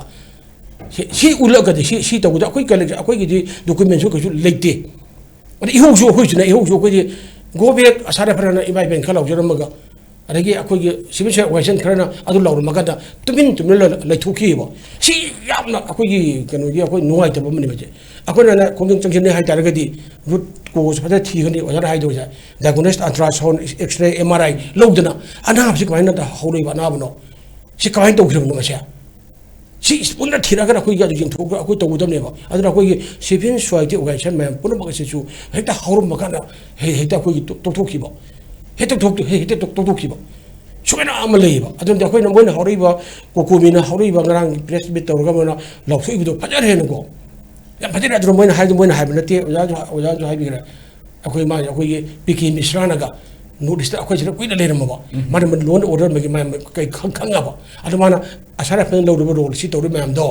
ꯁꯤ ꯎꯠꯂꯒꯗꯤ ꯁꯤ ꯇꯧꯕꯗ ꯑꯩꯈꯣꯏ ꯀꯂꯦꯛꯁꯟ ꯑꯩꯈꯣꯏꯒꯤꯗꯤ ꯗꯣꯀꯨꯃꯦꯟꯁꯨ ꯀꯩꯁꯨ ꯂꯩꯇꯦ ꯑꯗꯩ ꯏꯍꯧꯁꯨ ꯑꯩꯈꯣꯏꯁꯨꯅ ꯏꯍꯧꯁꯨ ꯑꯩꯈꯣꯏꯗꯤ ꯒꯣꯕꯦꯛ ꯑꯁꯥꯝ ꯔꯥꯏꯐꯜꯅ ꯏꯃꯥ ꯏꯕꯦꯟ ꯈꯔ ꯂꯧꯖꯔꯝꯃꯒ ꯑꯗꯒꯤ ꯑꯩꯈꯣꯏꯒꯤ ꯁꯤꯚꯤꯜ ꯁꯔꯚꯤꯁ ꯑꯣꯔꯒꯅꯥꯏꯖꯦꯁꯟ ꯈꯔꯅ ꯑꯗꯨ ꯂꯧꯔꯝꯃꯀꯥꯟꯗ ꯇꯨꯃꯤꯟꯅ ꯂꯩꯊꯣꯛꯈꯤꯕ ꯁꯤ ꯌꯥꯝꯅ ꯑꯩꯈꯣꯏꯒꯤ ꯀꯩꯅꯣꯒꯤ ꯑꯩꯈꯣꯏ ꯅꯨꯡꯉꯥꯏꯇꯕ ꯑꯃꯅꯦꯕ ꯑꯩꯈꯣꯏꯅ ꯈꯣꯡꯖꯪ ꯆꯪꯁꯤꯟꯅꯤ ꯍꯥꯏꯇꯥꯔꯒꯗꯤ ꯔꯨꯠ ꯀꯣꯁ ꯐꯖꯅ ꯊꯤꯒꯅꯤ ꯑꯣꯖꯥꯅ ꯍꯥꯏꯗꯣꯏꯁꯦ diagnose ultrasound X ray M R I ꯂꯧꯗꯅ ꯑꯅꯥꯕꯁꯤ ꯀꯃꯥꯏꯅ ꯍꯧꯔꯛꯏꯕ ꯑꯅꯥꯕꯅꯣ ꯁꯤ ꯀꯃꯥꯏꯅ ꯇꯧꯈꯤꯕꯅꯣ ꯉꯁꯤ ꯁꯤ ꯄꯨꯟꯅ ꯊꯤꯔꯒ ꯑꯩꯈꯣꯏꯒꯤ ꯑꯗꯨ ꯌꯦꯡꯊꯣꯛꯑꯒ ꯑꯩꯈꯣꯏ ꯇꯧꯒꯗꯕꯅꯦꯕ ꯑꯗꯨꯅ ꯑꯩꯈꯣꯏꯒꯤ ꯁꯤꯚꯤꯜ ꯁꯣꯁꯥꯏꯇꯤ ꯑꯣꯔꯒꯅꯥꯏꯖꯦꯁꯟ ꯃꯌꯥꯝ ꯄꯨꯝꯅꯃꯛ ꯑꯁꯤꯁꯨ ꯍꯦꯛꯇ ꯍꯧꯔꯝꯕ ꯀꯥꯟꯗ ꯍꯦꯛꯇ ꯑꯩꯈꯣꯏꯒꯤ ꯇꯣꯛꯊꯣꯛꯈꯤꯕ ꯍꯦꯛꯇ ꯇꯣꯛꯊꯣꯛꯈꯤꯕ ꯁꯨꯃꯥꯏꯅ ꯑꯃ ꯂꯩꯌꯦꯕ ꯑꯗꯨꯅꯗꯤ ꯑꯩꯈꯣꯏꯅ ꯃꯣꯏꯅ ꯍꯧꯔꯛꯏꯕ ꯀꯣꯀꯣꯃꯤꯅ ꯍꯧꯔꯛꯏꯕ ꯉꯔꯥꯡ ꯄ꯭ꯔꯦꯁ ꯃꯤꯠ ꯇꯧꯔꯒ ꯃꯣꯏꯅ ꯂꯥꯎꯊꯣꯛꯏꯕꯗꯣ ꯐꯖꯔꯦꯅꯀꯣ ꯌꯥꯝ ꯐꯖꯔꯦ ꯑꯗꯨꯅ ꯃꯣꯏꯅ ꯍꯥꯏꯕ ꯅꯠꯇꯦ ꯑꯣꯖꯥꯁꯨ ꯍꯥꯏꯕꯤꯈ꯭ꯔꯦ ꯑꯩꯈꯣꯏꯒꯤ ꯄꯤ ꯀꯦ ꯃꯤꯁ꯭ꯔꯥꯅꯒ ꯅꯣꯔꯠ ꯏꯁꯇ ꯑꯩꯈꯣꯏꯁꯤꯗ ꯀꯨꯏꯅ ꯂꯩꯔꯝꯃꯕ ꯃꯥꯅ ꯂꯣꯟ ꯑꯣꯔꯗꯔ ꯃꯌꯥꯝ ꯀꯩ ꯈꯪꯉꯕ ꯑꯗꯨ ꯃꯥꯅ ꯑꯁꯥꯝ ꯔꯥꯏꯐꯜꯅ ꯂꯧꯔꯤꯕ ꯔꯣꯜ ꯁꯤ ꯇꯧꯔꯤꯕ ꯃꯌꯥꯝꯗꯣ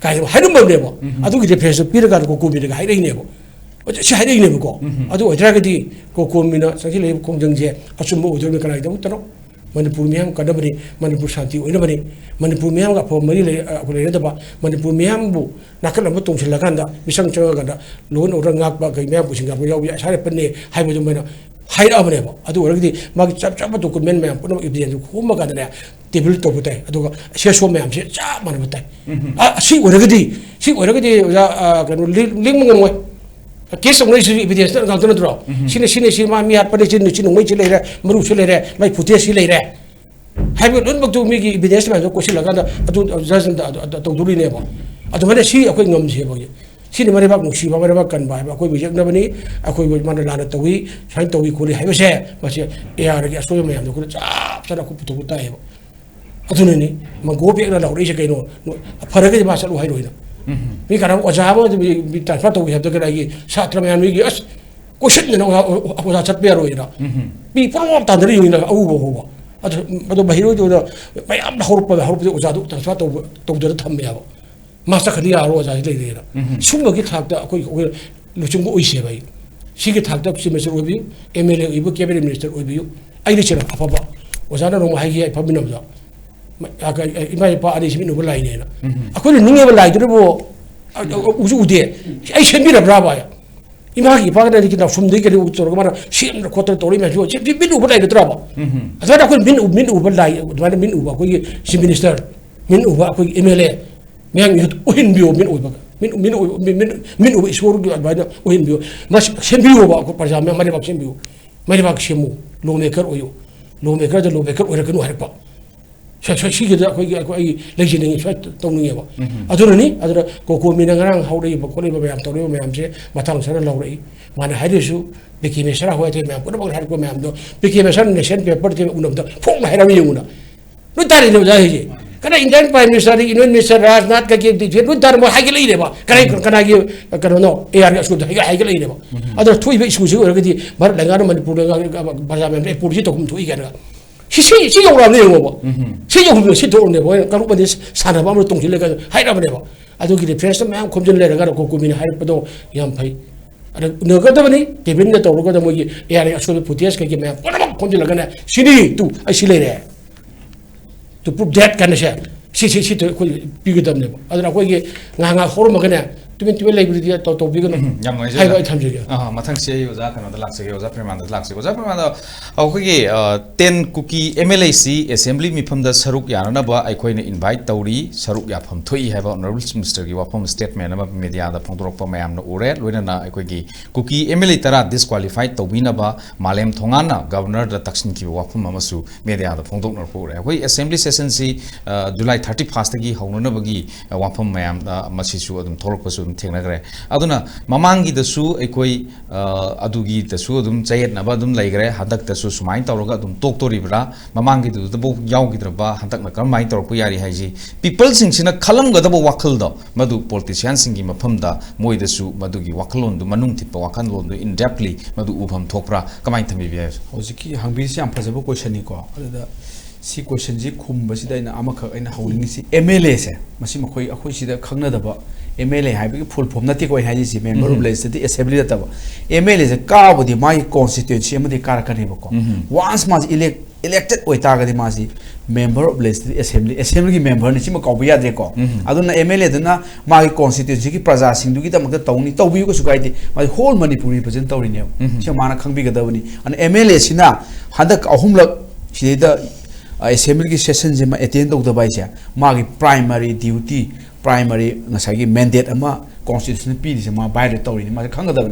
ꯀꯥꯏ ꯍꯥꯏꯔꯝꯃꯕꯅꯦꯕ ꯑꯗꯨꯒꯤ ꯔꯦꯐꯔꯦꯟꯁꯇꯨ ꯄꯤꯔꯀꯥꯟꯗ ꯀꯣꯀꯣꯃꯤꯅꯒ ꯍꯥꯏꯔꯛꯏꯅꯦꯕ ꯁꯤ ꯍꯥꯏꯔꯛꯏꯅꯦꯕꯀꯣ ꯑꯗꯨ ꯑꯣꯏꯇꯥꯔꯒꯗꯤ ꯀꯣꯀꯣꯃꯤꯅ ꯆꯪꯁꯤꯜꯂꯛꯏꯕ ꯈꯣꯡꯖꯪꯁꯦ ꯑꯆꯨꯝꯕ ꯑꯣꯏꯗꯣꯏꯅꯤ ꯀꯅꯥꯒꯤꯗꯃꯛꯇꯅꯣ ꯃꯅꯤꯄꯨꯔ ꯃꯤꯌꯥꯝ ꯀꯟꯅꯕꯅꯤ ꯃꯅꯤꯄꯨꯔ ꯁꯥꯟꯇꯤ ꯑꯣꯏꯅꯕꯅꯤ ꯃꯅꯤꯄꯨꯔ ꯃꯤꯌꯥꯝꯒ ꯑꯐꯕ ꯃꯔꯤ ꯂꯩꯅꯗꯕ ꯃꯅꯤꯄꯨꯔ ꯃꯤꯌꯥꯝꯕꯨ ꯅꯥꯀꯟ ꯑꯃ ꯇꯣꯡꯁꯤꯜꯂꯀꯥꯟꯗ ꯃꯤꯆꯪ ꯆꯪꯉꯀꯥꯟꯗ ꯂꯣꯟ ꯑꯣꯔꯗꯔ ꯉꯥꯛꯄ ꯀꯩ ꯃꯌꯥꯝ ꯄꯨꯁꯤꯟꯒꯥꯛꯄ ꯌꯥꯎꯕ ꯑꯁꯥꯝ ꯔꯥꯏꯐꯜꯅꯤ ꯍꯥꯏꯕꯗꯨ ꯃꯣꯏꯅ ꯍꯥꯏꯔꯛꯑꯕꯅꯦꯕ ꯑꯗꯨ ꯑꯣꯏꯔꯒꯗꯤ ꯃꯥꯒꯤ ꯆꯞ ꯆꯥꯕ ꯗꯣꯀꯨꯃꯦꯟ ꯃꯌꯥꯝ ꯄꯨꯝꯅꯃꯛ ꯏꯕꯤꯗꯦꯟꯁ ꯈꯣꯝꯃ ꯀꯥꯟꯗꯅꯦ ꯇꯦꯕꯜ ꯇꯧꯕ ꯇꯥꯏ ꯑꯗꯨꯒ ꯁꯦꯁꯣ ꯃꯌꯥꯝꯁꯦ ꯆꯞ ꯃꯥꯟꯅꯕ ꯇꯥꯏ ꯁꯤ ꯑꯣꯏꯔꯒꯗꯤ ꯑꯣꯖꯥ ꯀꯩꯅꯣ ꯂꯦꯡꯕ ꯉꯝꯃꯣꯏ ꯀꯦꯁ ꯇꯧꯅꯩꯁꯤ ꯏꯕꯤꯗꯦꯟꯁꯇ ꯉꯥꯛꯇ ꯅꯠꯇ꯭ꯔꯣ ꯁꯤ ꯃꯥ ꯃꯤ ꯍꯥꯠꯄꯅꯤ ꯁꯤ ꯅꯣꯡꯃꯩꯁꯤ ꯂꯩꯔꯦ ꯃꯔꯨꯁꯤ ꯂꯩꯔꯦ ꯃꯥꯏ ꯐꯨꯇꯦꯖꯁꯤ ꯂꯩꯔꯦ ꯍꯥꯏꯕ ꯂꯣꯏꯅꯃꯛꯇꯨ ꯃꯤꯒꯤ ꯏꯕꯤꯗꯦꯟꯁ ꯃꯌꯥꯝꯗꯣ ꯀꯣꯏꯁꯤꯜꯂꯀꯥꯟꯗ ꯑꯗꯨ ꯖꯖꯅ ꯇꯧꯗꯣꯔꯤꯅꯦꯕ ꯑꯗꯨꯃꯥꯏꯅ ꯁꯤ ꯑꯩꯈꯣꯏ ꯉꯝꯁꯦꯕ ꯁꯤꯅꯤ ꯃꯔꯩꯕꯥꯛ ꯅꯨꯡꯁꯤꯕ ꯃꯔꯩꯕꯥꯛ ꯀꯟꯕ ꯍꯥꯏꯕ ꯑꯩꯈꯣꯏꯕꯨ ꯌꯦꯛꯅꯕꯅꯤ ꯑꯩꯈꯣꯏꯕꯨ ꯃꯥꯅ ꯂꯥꯟꯅ ꯇꯧꯏ ꯁꯨꯃꯥꯏꯅ ꯇꯧꯏ ꯈꯣꯠꯂꯤ ꯍꯥꯏꯕꯁꯦ ꯃꯁꯤ ꯑꯦ ꯑꯥꯔꯒꯤ ꯑꯁꯣꯏꯕ ꯃꯌꯥꯝꯗꯣ ꯑꯩꯈꯣꯏꯅ ꯆꯞ ꯆꯥꯅ ꯑꯩꯈꯣꯏ ꯄꯨꯊꯣꯛꯄ ꯇꯥꯏꯌꯦꯕ ꯑꯗꯨꯅꯅꯤ ꯃꯒꯣ ꯕꯦꯛꯅ ꯂꯥꯎꯔꯛꯏꯁꯦ ꯀꯩꯅꯣ ꯐꯔꯒꯗꯤ ꯃꯥ ꯆꯠꯂꯨ ꯍꯥꯏꯔꯣꯏꯅ ꯃꯤ ꯀꯅꯥ ꯑꯣꯖꯥ ꯑꯃ ꯇ꯭ꯔꯥꯟꯁꯐꯔ ꯇꯧꯒꯦ ꯍꯥꯏꯕꯗ ꯑꯩꯒꯤ ꯁꯥꯇ꯭ꯔ ꯃꯌꯥꯝ ꯃꯤꯒꯤ ꯑꯁ ꯀꯣꯏꯁꯤꯟꯗꯅ ꯑꯣꯖꯥ ꯆꯠꯄ ꯌꯥꯔꯣꯏꯅ ꯃꯤ ꯄꯨꯂꯞ ꯇꯥꯟꯗꯅ ꯌꯦꯡꯉꯤꯅ ꯑꯎꯕ ꯍꯧꯕ ꯑꯗꯨ ꯃꯍꯩꯔꯣꯏꯗꯨꯗ ꯃꯌꯥꯝꯅ ꯍꯧꯔꯛꯄꯗ ꯑꯣꯖꯥꯗꯨ ꯇ꯭ꯔꯥꯟꯁꯐꯔ ꯇꯧꯗꯅ ꯊꯝꯃꯦ ꯍꯥꯏꯕ ꯃꯥ ꯆꯠꯈ꯭ꯔꯗꯤ ꯌꯥꯔꯣꯏ ꯑꯣꯖꯥꯁꯤ ꯂꯩꯔꯦꯅ ꯁꯨꯝꯕꯒꯤ ꯊꯥꯛꯇ ꯑꯩꯈꯣꯏ ꯂꯨꯆꯤꯡꯕ ꯑꯣꯏꯁꯦꯕ ꯑꯩ ꯁꯤꯒꯤ ꯊꯥꯛꯇ ꯆꯤꯐ ꯃꯤꯅꯤꯁꯇꯔ ꯑꯣꯏꯕꯤꯌꯨ ꯑꯦꯝ ꯑꯦꯜ ꯑꯦ ꯑꯣꯏꯕꯤꯌꯨ ꯀꯦꯕꯤꯅꯦꯠ ꯃꯤꯅꯤꯁꯇꯔ ꯑꯣꯏꯕꯤꯌꯨ ꯑꯩꯅ ꯁꯤꯅ ꯑꯐꯕ ꯑꯣꯖꯥꯅ ꯅꯣꯡꯃ ꯍꯥꯏꯈꯤ ꯑꯩ ꯐꯝꯃꯤꯟꯅꯕꯗ ꯏꯃꯥ ꯏꯄꯥ ꯑꯅꯤ ꯁꯤꯃꯤꯟꯅꯕ ꯂꯥꯏꯅꯦꯅ ꯑꯩꯈꯣꯏꯅ ꯅꯤꯡꯉꯦꯕ ꯂꯥꯏꯗꯨꯅꯕꯨ uju ude ai shenbi na brava ya ima gi pa na ki na sumde ke u tor mana shem na khotar tori ma jo ji bin u balai draba azara ko min u balai dwana min u ba ko si minister min u ba ko mla yang yut uhin bio min u ba min u isor gi adbaida uhin bio mas shenbi u ba ko parja me mari ba shenbi u mari ba shemu lo maker oyo lo maker da lo maker ora kanu har pa ꯁꯤꯒꯤꯗ ꯑꯩꯈꯣꯏꯒꯤ ꯂꯩꯖꯅꯤꯡꯉꯤ ꯁ꯭ꯋꯥꯏ ꯇꯧꯅꯤꯡꯉꯦꯕ ꯑꯗꯨꯅꯅꯤ ꯑꯗꯨꯅ ꯀꯣꯀꯣꯃꯤꯅ ꯉꯔꯥꯡ ꯍꯧꯔꯛꯏꯕ ꯈꯣꯠꯂꯤꯕ ꯃꯌꯥꯝ ꯇꯧꯔꯤꯕ ꯃꯌꯥꯝꯁꯦ ꯃꯊꯪ sir ꯂꯧꯔꯛꯏ ꯃꯥꯅ ꯍꯥꯏꯔꯤꯁꯨ ꯄꯤꯀꯤ ꯃꯦꯁꯔ ꯍꯣꯏ ꯑꯇꯩ ꯃꯌꯥꯝ ꯄꯨꯝꯅꯃꯛ ꯍꯥꯏꯔꯛꯄ ꯃꯌꯥꯝꯗꯣ ꯄꯤꯀꯤ ꯃꯦꯁꯔ ꯅꯦꯁꯟ ꯄꯦꯄꯔ ꯎꯅꯕꯗ ꯐꯣꯡꯅ ꯍꯥꯏꯔꯝꯃꯤ ꯌꯦꯡꯉꯨꯅ ꯂꯣꯏ ꯇꯥꯔꯤꯅꯦ ꯑꯣꯖꯥ ꯍꯥꯏꯁꯦ kana Indian Prime Minister, Indian Minister Rajnath ka ke different tar mo hagil ine ba kana gi kana no AR ga sud hagil ine ba adar thui be isku ju orgadi mar langa manipur ga baja me purji to kum thui ga si yo ra ne ngo ba si yo hu si to ne ba ka ru ba dis sana ba mo tong jile ga hai ra ba ne ba adu gi defense ma khom jin le ga ko ko min hai pa do yam phai ada ne ga da ba ni tebin ne to ro ga da mo gi AR ga sud putias ka gi me khom jin la ga ne sini tu ai si le re to prove that kind of shit. She to pick them. Other way, Nanga Hormagana, tumen library to topic no yam ngai hai ba tham je mathang se yoja kana da lakse yoja preman da lakse yoja preman da aukhi 10 cookie MLAC assembly mifam da saruk yana ba aikoi ne invite tauri saruk ya pham thoi ha ba honorable minister gi wafam statement ma media da phongdorok pa mayam na ure loina na aikoi gi cookie MLA tara disqualified tawina ba malem thongana governor da taksin ki wafam amasu media da phongdok na ure aikoi assembly session si July 31st gi hauna na bagi wafam mayam da masisu adum thorok pasu thengna gre aduna mamangi da su aikoi adugi da su adum chayet na ba adum laigre hadak da su sumain tawroga adum tok tori bra mamangi du da bo yaw gi draba hadak na kamai tawrok yari haiji people sing sina khalam ga da bo wakal da madu politicians sing gi mafam da moi da su madu gi wakalon du manung tipa wakan lon du in depthly madu ubham thokpra kamai thami bi hojiki hangbi si am phajaba question ni ko ada si question ji khumba si daina amakha aina hauling si MLA se masi makhoi akhoi sida khangna daba MLA haibigi full form nati koi haji si member of legislative assembly da taba MLA se ka bodi mai constituency amadi karakani bako once mas elected oita ga di masi member of legislative assembly gi member ni sima kaubiya de ko aduna MLA duna mai constituency gi praja singdu gi tamak tawni tawbi ko sukai di mai whole manipur represent tawri ne si mana khangbi ga dawni an MLA sina hadak ahumlak sida assembly session je ma attend to the baisa magi primary duty primary ngasagi mandate ama constitution pi di ma by the tori ma khanga da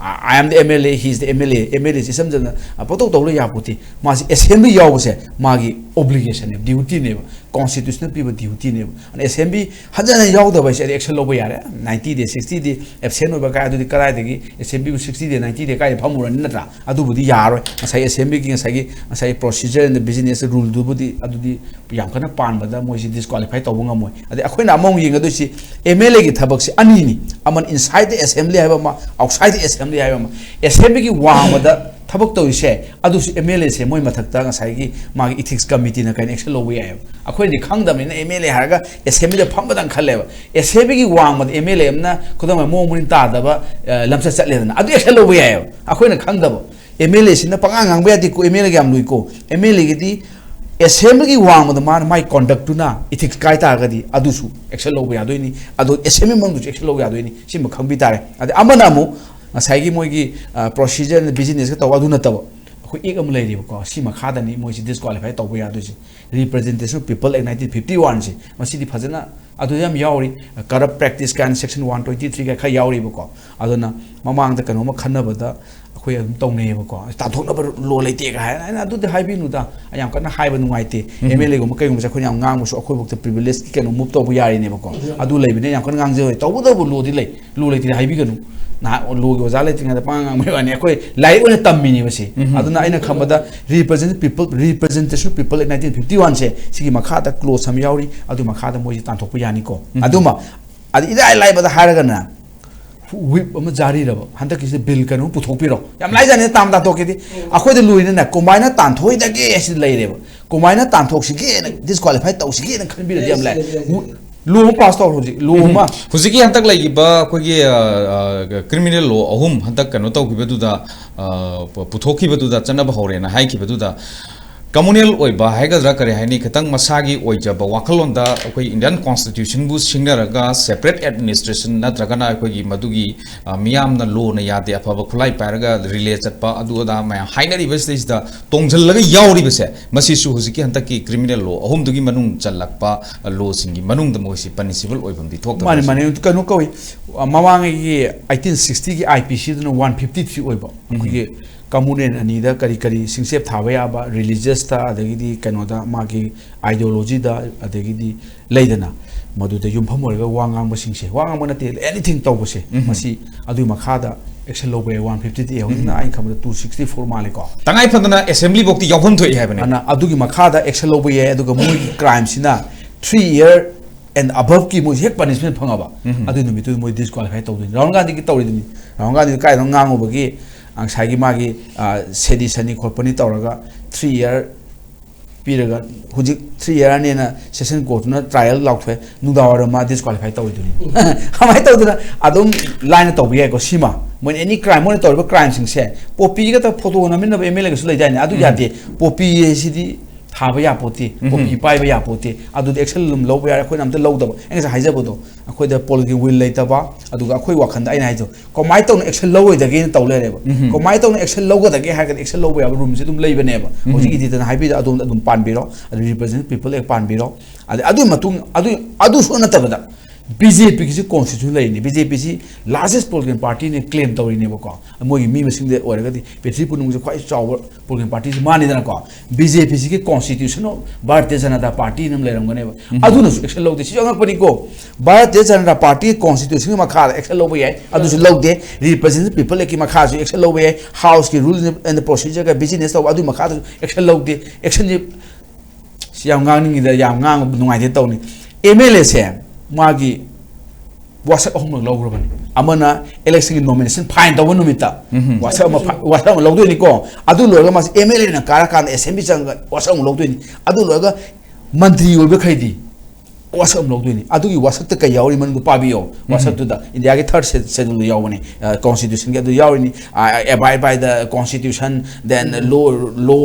I am the MLA he is the MLA system jana apoto to ya puti ma assembly yaw se magi obligation ne duty ne constitution pi duty ne an assembly hajana yaw da baisa action lo yare 90 day 60 day absent ba ka adu karai de assembly 60 day 90 day kai phamura natra adu budi yaro asai assembly gi asai procedure and the business rule du budi adu di yam kana pan ba da moi si disqualify to bunga moi ade akoina among ying adu si MLA gi thabak si ani ni aman inside the assembly ha ma outside the assembly ha ma assembly gi wa da thabak to ise adu si MLA se moi mathak ta ngasai gi ma gi ethics committee na kan action lo wi ai akhoi ni khangdam ni MLA harga assembly da pham badang khale ba assembly gi wa ma MLA amna khudam mo munin ta da ba lamsa chatle na adu action lo wi ai akhoi na khangdam MLA sin na pangang ang ba di ko MLA gi am lui ko MLA gi di assembly gi wa ma da man mai conduct tu na ethics kai ta ga di adu su action lo wi adoi ni adu assembly mang du action lo wi adoi ni sim khang bi tare ade amana mu ngasai gi moi gi procedure and business ka taw adu na taw ko ek am lai ri ko si ma kha da ni moi si disqualify taw ya do si representation of people in 1951 si masi di phajana adu yam yauri corrupt practice kan section 123 ka kha yauri ko adu na mamang da kanu ma khanna ba da khoi am tong ne ko ta thok na lo lai te ka ha adu de hai bi nu da ayam kana hai ba nu ngai te MLA go ma kai go sa khoi yam ngang mo so khoi bok the privilege ki kanu move to bu yari ne ko adu lai bi ne yam kan ngang je taw bu da bu lo di lai lo lai ti hai bi kanu na lo go za lai tinga da pang mai wa ne khoi lai one tammi ni basi aduna aina khambada representation people in 1951 se sigi makha da close sam yauri adu makha da moi tan thok pu yani ko aduma adi ida lai ba da haraga na whip ama jari raba hanta kisi bill kanu puthok piro yam lai jane tam da to ke di akhoi de luina na combine tan thoi da ge esi lai reba combine tan thok si ge disqualify taw si ge na khan bi da yam lai lo pass to hoji lo ma huziki hantak lai ba ko gi criminal law ahum hantak kanu taw ki bedu da puthok ki bedu da chana ba hore na hai ki bedu da communal oiba haigadra kare haini khatang masagi oijaba wakalon da akoi Indian constitution bu singnaraga separate administration natragana akoi madugi miyam na law na yade afaba khulai paraga relay chatpa adu da ma hainari base da tongjal laga yauri base masi su huziki hantaki criminal law ahum dugi manung chalakpa law singi manung da moisi punishable oibam di thok mani mani kanu koi mawang gi 1860 gi IPC dun 153 oiba akoi communal anida kari kari singsep thawaya ba religious ta adagi kano da magi ideology da adagi leidana madu da yum phamorga wangang ba singse wangang ba nate anything taw bose masi adu makha da action lo be 150 e hona ai khamda 264 male ko tangai phadana assembly bokti yawhon thoi habane ana adu gi makha da action lo be adu ga moi crime sina 3 year and above ki moi hek punishment phangaba adu numitu moi disqualify taw din Rahul Gandhi ki tawri din Rahul Gandhi kai no ngango bagi ang sagi magi sedition khorpani tawraga 3 year piraga hujik 3 year ne na session court na trial laukthwe nudawara ma disqualify tawiduni hamai tawduna adum line tawbiya ko sima mon any crime mon tawba crime sing se popi ga ta photo na min na MLA ga sulai jani adu yate popi sidi थाब या पोती copy पाइब या पोती अदु action लुम लो या अखोय नामते लौदब एंगसा हाइजबदो अखोय the political will लेतबा अदु अखोय वाखन आइना हाइजो कमाय तौन एक्शन लौय दगे तौलेरेबा कमाय तौन एक्शन लौग दगे हागन एक्शन लौब या रूम से तुम लेबनेबा होजि इदि तन हाइबि अदुम पानबिरो अदु रिप्रेजेंट पीपल एक पानबिरो अदु मतुंग अदु सो नतबदा बीजेपी की कॉन्स्टिट्यूशन लेनी बीजेपी की लार्जेस्ट पोलिटिकल पार्टी ने क्लेम तौरीनेबको मोगी मी मसिंग ओरगदी पृथ्वी पुनुंग क्वाइ चावर पोलिटिकल पार्टी मानिदनको बीजेपी की कॉन्स्टिट्यूशन भारतीय जनता पार्टी नम लेरंगनेबा अदुन एक्शन लौदे सी अंगपनिको भारतीय जनता पार्टी कॉन्स्टिट्यूशन मखा एक्शन लौब याय अदुस लौदे रिप्रेजेंट पीपल की मखा एक्शन लौब याय हाउस की रूल्स एंड द प्रोसीजर का बिजनेस तौ अदु मखा एक्शन लौदे एक्शन जी याम गांग नि याम गांग नुंगाइदे तौनी एमएलए से मागी वासक अहम लौग्रबनी अमना इलेक्शन की नॉमिनेशन फाइन तब नुमिता वासक लौदोनिको अदु लोगा मास एमएलए ना काराकान एसएमबी चंग वासक लौदोनि अदु लोगा मंत्री ओबे खैदी वासक लौदोनि अदुगी वासक त कय यावरी मन पाबियो वासक तुदा इंडिया के थर्ड शेड्यूल यावनी कॉन्स्टिट्यूशन के अदु यावनी abide by the constitution then law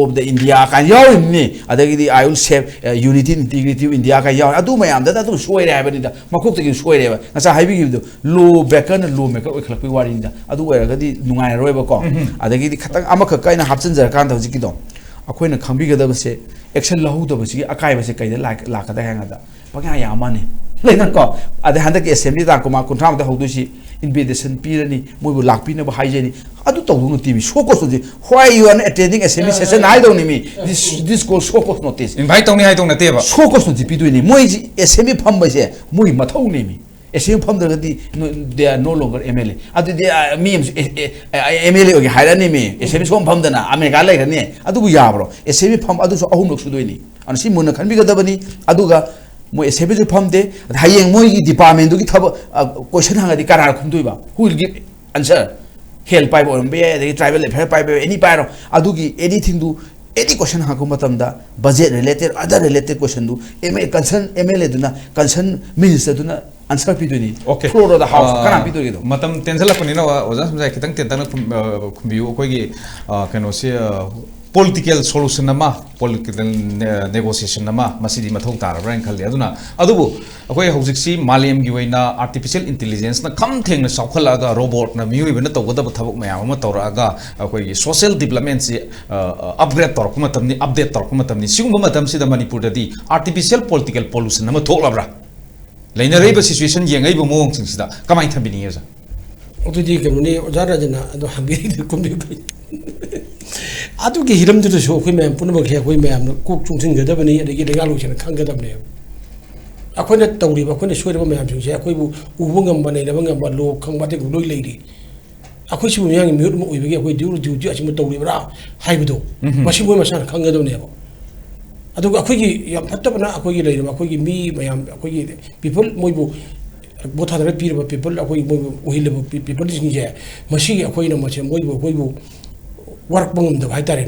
of the India का यावनी अदगी I will save unity integrity of India का याव अदु मयाम दा अदु सोयरे हाबनी दा मकुक तगी सोयरेबा नसा Hibi गिबदो law bacon law maker ओखलपि वारी दा अदु ओरगदी नुंगाय रोयबा को अदगी खतंग अमख काइना हापचन जर कान दजि किदो अखोइना खंबिगदबसे एक्शन लहुदबसे अकायबसे कइदा लाखदा हैंगदा पगा यामाने लेनको अदे हंदक असेंबली दा कुमा कुंठाम दा होदुसी इन्विटेशन पीरनी मोइबु लाखपिना बा हाइजेनी अदु तौदुनु टीवी शोकोस why you are attending assembly session I don't need this call show cause notice invite तौनी हाइ तौन नतेबा शोकोस नोटिस पिदुनी मोइ असेंबली फंबसे मोइ मथौ नेमी असेंबली फंदरगदी they are no longer MLA अदु दे मी एमएलए ओगे हाइरानी मी असेंबली सोम फंदना अमेरिका लेगने अदुबु याब्रो असेंबली फंब अदु सो अहुम लोक सुदोइनी अनसि मुन खनबिगदबनी अदुगा मोइ असेंबली फंदे हायेंग मोइ डिपार्टमेंट दुगी थब क्वेश्चन हंगदी करा खुमदुइबा who will give answer help पाइब ओरमबे एदि ट्राइबल अफेयर पाइब एनी पाइरो अदुगी एनीथिंग दु एनी क्वेश्चन हाको मतमदा budget related other related question दु कंसर्न एमएलए दुना कंसर्न मिनिस्टर दुना आंसर पिदुनी okay floor of the house कना पिदुनी दो मतम टेंशन लपनिना ओजा समझाय खितंग तेंतन खुंबियो कोइगी कनोसे political solution nama political negotiation nama masidi mathau tarabra khali aduna adubu akoi hojik si malem gi waina artificial intelligence na kham thengna saukhala ga robot na miui bena tawda thabuk mayam ma tawra ga akoi social development si upgrade tor kuma tamni update tor kuma tamni singum matam si da manipur da di artificial political pollution nama thoklabra leina reiba situation yengai bu mong sing sida kamai thambini yesa 어떻게 그러니 오자라잖아 또 한비리 꿈비 아두게 히름들도 쇼 그러면 분노게 그러면 꼭 중심되다보니 이게 내가 로션 칸가다보니 아코네 떠우리바 아코네 쇼리바 매am 중세 아코이부 우봉감 바네 레방감 바로 칸바데 로이 레이리 아코시 모양이 미우르 뭐 이게 아코이 디우르 디우지 아시면 떠우리바라 하이브도 마시 모이 마산 칸가다보니 아두 아코이기 야 fattab나 아코이기 레이리 아코이기 미 매am 아코이기 people 모이부 보타들 피르바 people 아코이 뭐 오힐레 people 이제 마시 아코이는 마치 모이부 아코이부 work bangum haitare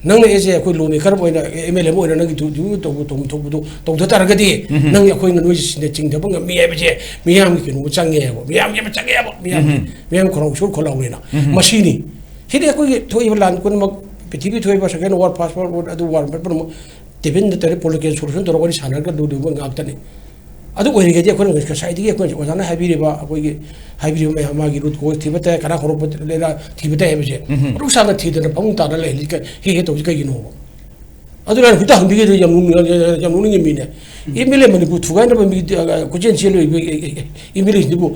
nang ese akoi lomi kar boina MLA mo nang tu to taragadi nang akoi nang sine ching da bang mi abeje mi am ki no change bo mi am khoro shur khola wena machine hide akoi thoi lan kun mak pithibhi thoi ba second war passport adu war but tibin the tele political solution to rogani sanar ka do bang aktani adu oiri ge akoi nang ka sai dige akoi ojana habire ba akoi hybrid में हमारी root को थिबते करा खरो लेला थिबते है बजे रुसाना थिदन पंग तारा ले लिक हे तो कई नो अदुरा हुता हम बिगे जम नुनी मिने इमिले मनि बु थुगा न बि कुजेन सेलो इमिले दिबु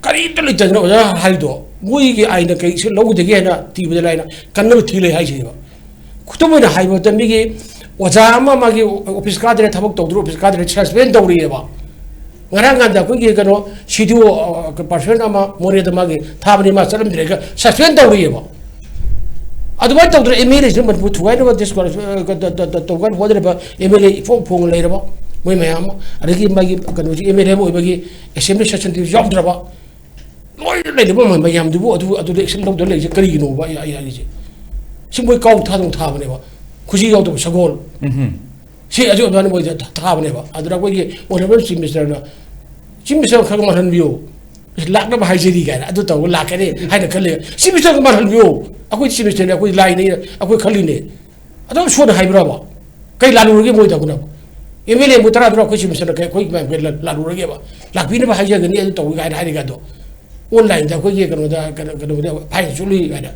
करी तो ले जन ओजा हाइदो मोई के आइना कई से लौ देगे ना थिबे लाइना कन्न थिले हाइ सेबा खुतो मोना हाइबो तमिगे ओजा मागी ऑफिस का दरे थबक तौदरो ऑफिस का दरे suspend तौरिएबा ngaranganda kugi kano sidu person ama mored magi thabni ma salam direga suspend tawrieba aduma tawdre email is but thuai no this to gan hodre ba email phong leiraba moi mayam adagi magi kano email mo bagi assembly session di job draba loi leiraba moi mayam du adu election lo do le kari no ba ya ji simoi kau thadong thabne ba khushi yaw to sagol 시 아주 많은 뭐 이제 다 보내봐 아들하고 이게 오늘은 심미스터 가고 말하는 비오 락나 하이제리가 아주 또 락하네 하이나 칼레 심미스터 말하는 비오 아고 심미스터 아고 라인에 아고 칼리네 아주 쇼는 하이브라봐 kay lalu lagi mau itu aku MLA mutara dulu aku sih misalnya kayak kau lalu lagi apa lakbina bah aja gini itu tahu gak ada hari gado online dah kau je kalau dia pakai suli gak ada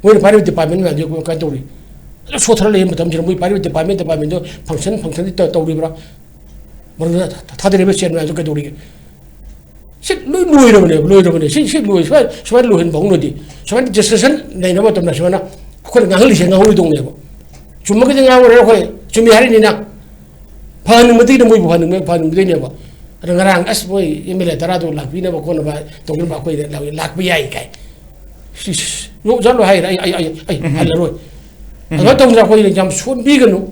mungkin pari department mana dia kau tahu ni soal lain macam macam mungkin pari department itu function itu tahu ni berapa baru tadi lebih siapa itu kau tahu ni sih lu mana sih lu sebab lu hen bangun nanti sebab discussion lain apa tu nak sebab nak aku ngahli sih ngahli dong ni apa cuma kita ngahli aku cuma hari ni nak panen mesti dia mau panen mesti ni apa orang as boy ini tera tu lak bina bakon apa tongkol bakoi lak biaya kai lu jangan hai hal roy kalau tongkol aku ini jam sun bigan nu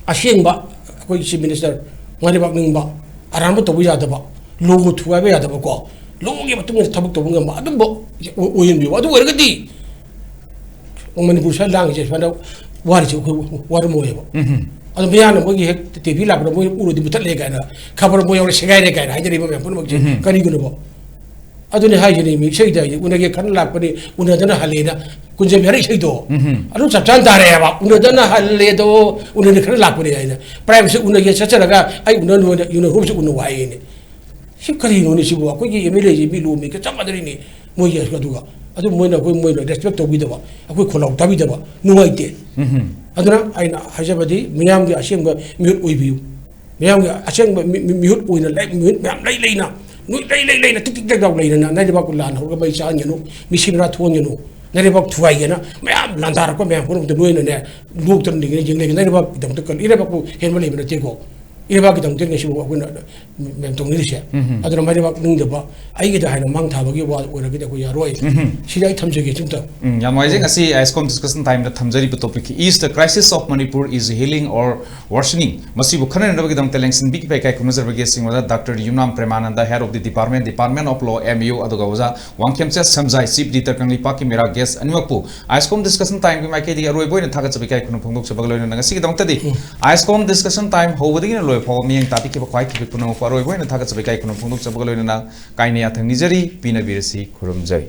asyik ba aku si minister ngari bak ning ba aram tu buja tu ba logo tu apa ya tu ba ko logo ni betul ni tabuk tu bunga ba tu ba oyin bi ba tu orang keti orang Manipur lang je sebab waris mo ya ba ada banyak orang yang TV lah, orang yang urut di betul lega na, kabar orang yang segai lega na, hanya ni macam pun macam kani guna bo. Ada ni hanya ni mix saya dah, orang yang kan lak pada, orang tu nak halena, kunjung hari saya tu. Ada macam cara ya, ba, orang tu nak halena tu, orang yang kan lak pada ya. Prime se orang yang secara kan, orang rumah se orang wahai ni. Si kali ni si buat, aku ni MLA je bilu, mereka macam mana ni, mau ya suka tu. Ada mau nak respect tu bido ba, aku kalau tak bido ba, nuai dia. Aduna aina hajabadi miyam ge asyam ge miyut uibiu miyam ge asyam miyut uina lai miyut miyam lai lai na nui lai na tik daw lai na nai ba kulan ho ga bai cha nyanu misim ra thon nyanu nai ba thuai ge na miyam landar ko miyam ko de nui na ne luk tan ding jing le nai ba dam to kal ire ba ku hen ba le ba te ko ire ba ki dam te ngi sibu ko na mem tong ni sia aduna mai ba ning de ba ai ge da hai na mang tha ba ge wa ora ge da ko ya roi si dai tham je ge chum ta Yamwajing asi ISCOM discussion time the thamjari topic is the crisis of Manipur is healing or worsening. Masibu khana nabagi dam telengsin big pai kai kunuzar bagi singwada Dr. Yumnam Premananda head of the department of law MU aduga waza wangkem cha samjai chief editor kangli paki mera guest animakpu ISCOM discussion time ki mai ke di aroi boy na thaga chabi kai kunu phongdok chabag loina nga sigi dam tadi ISCOM discussion time hobadi na loi phaw mieng tapi ke khwai ki kunu aroi boy na thaga chabi kai kunu phongdok chabag loina na kai ne athang nijari pina birasi khurum jai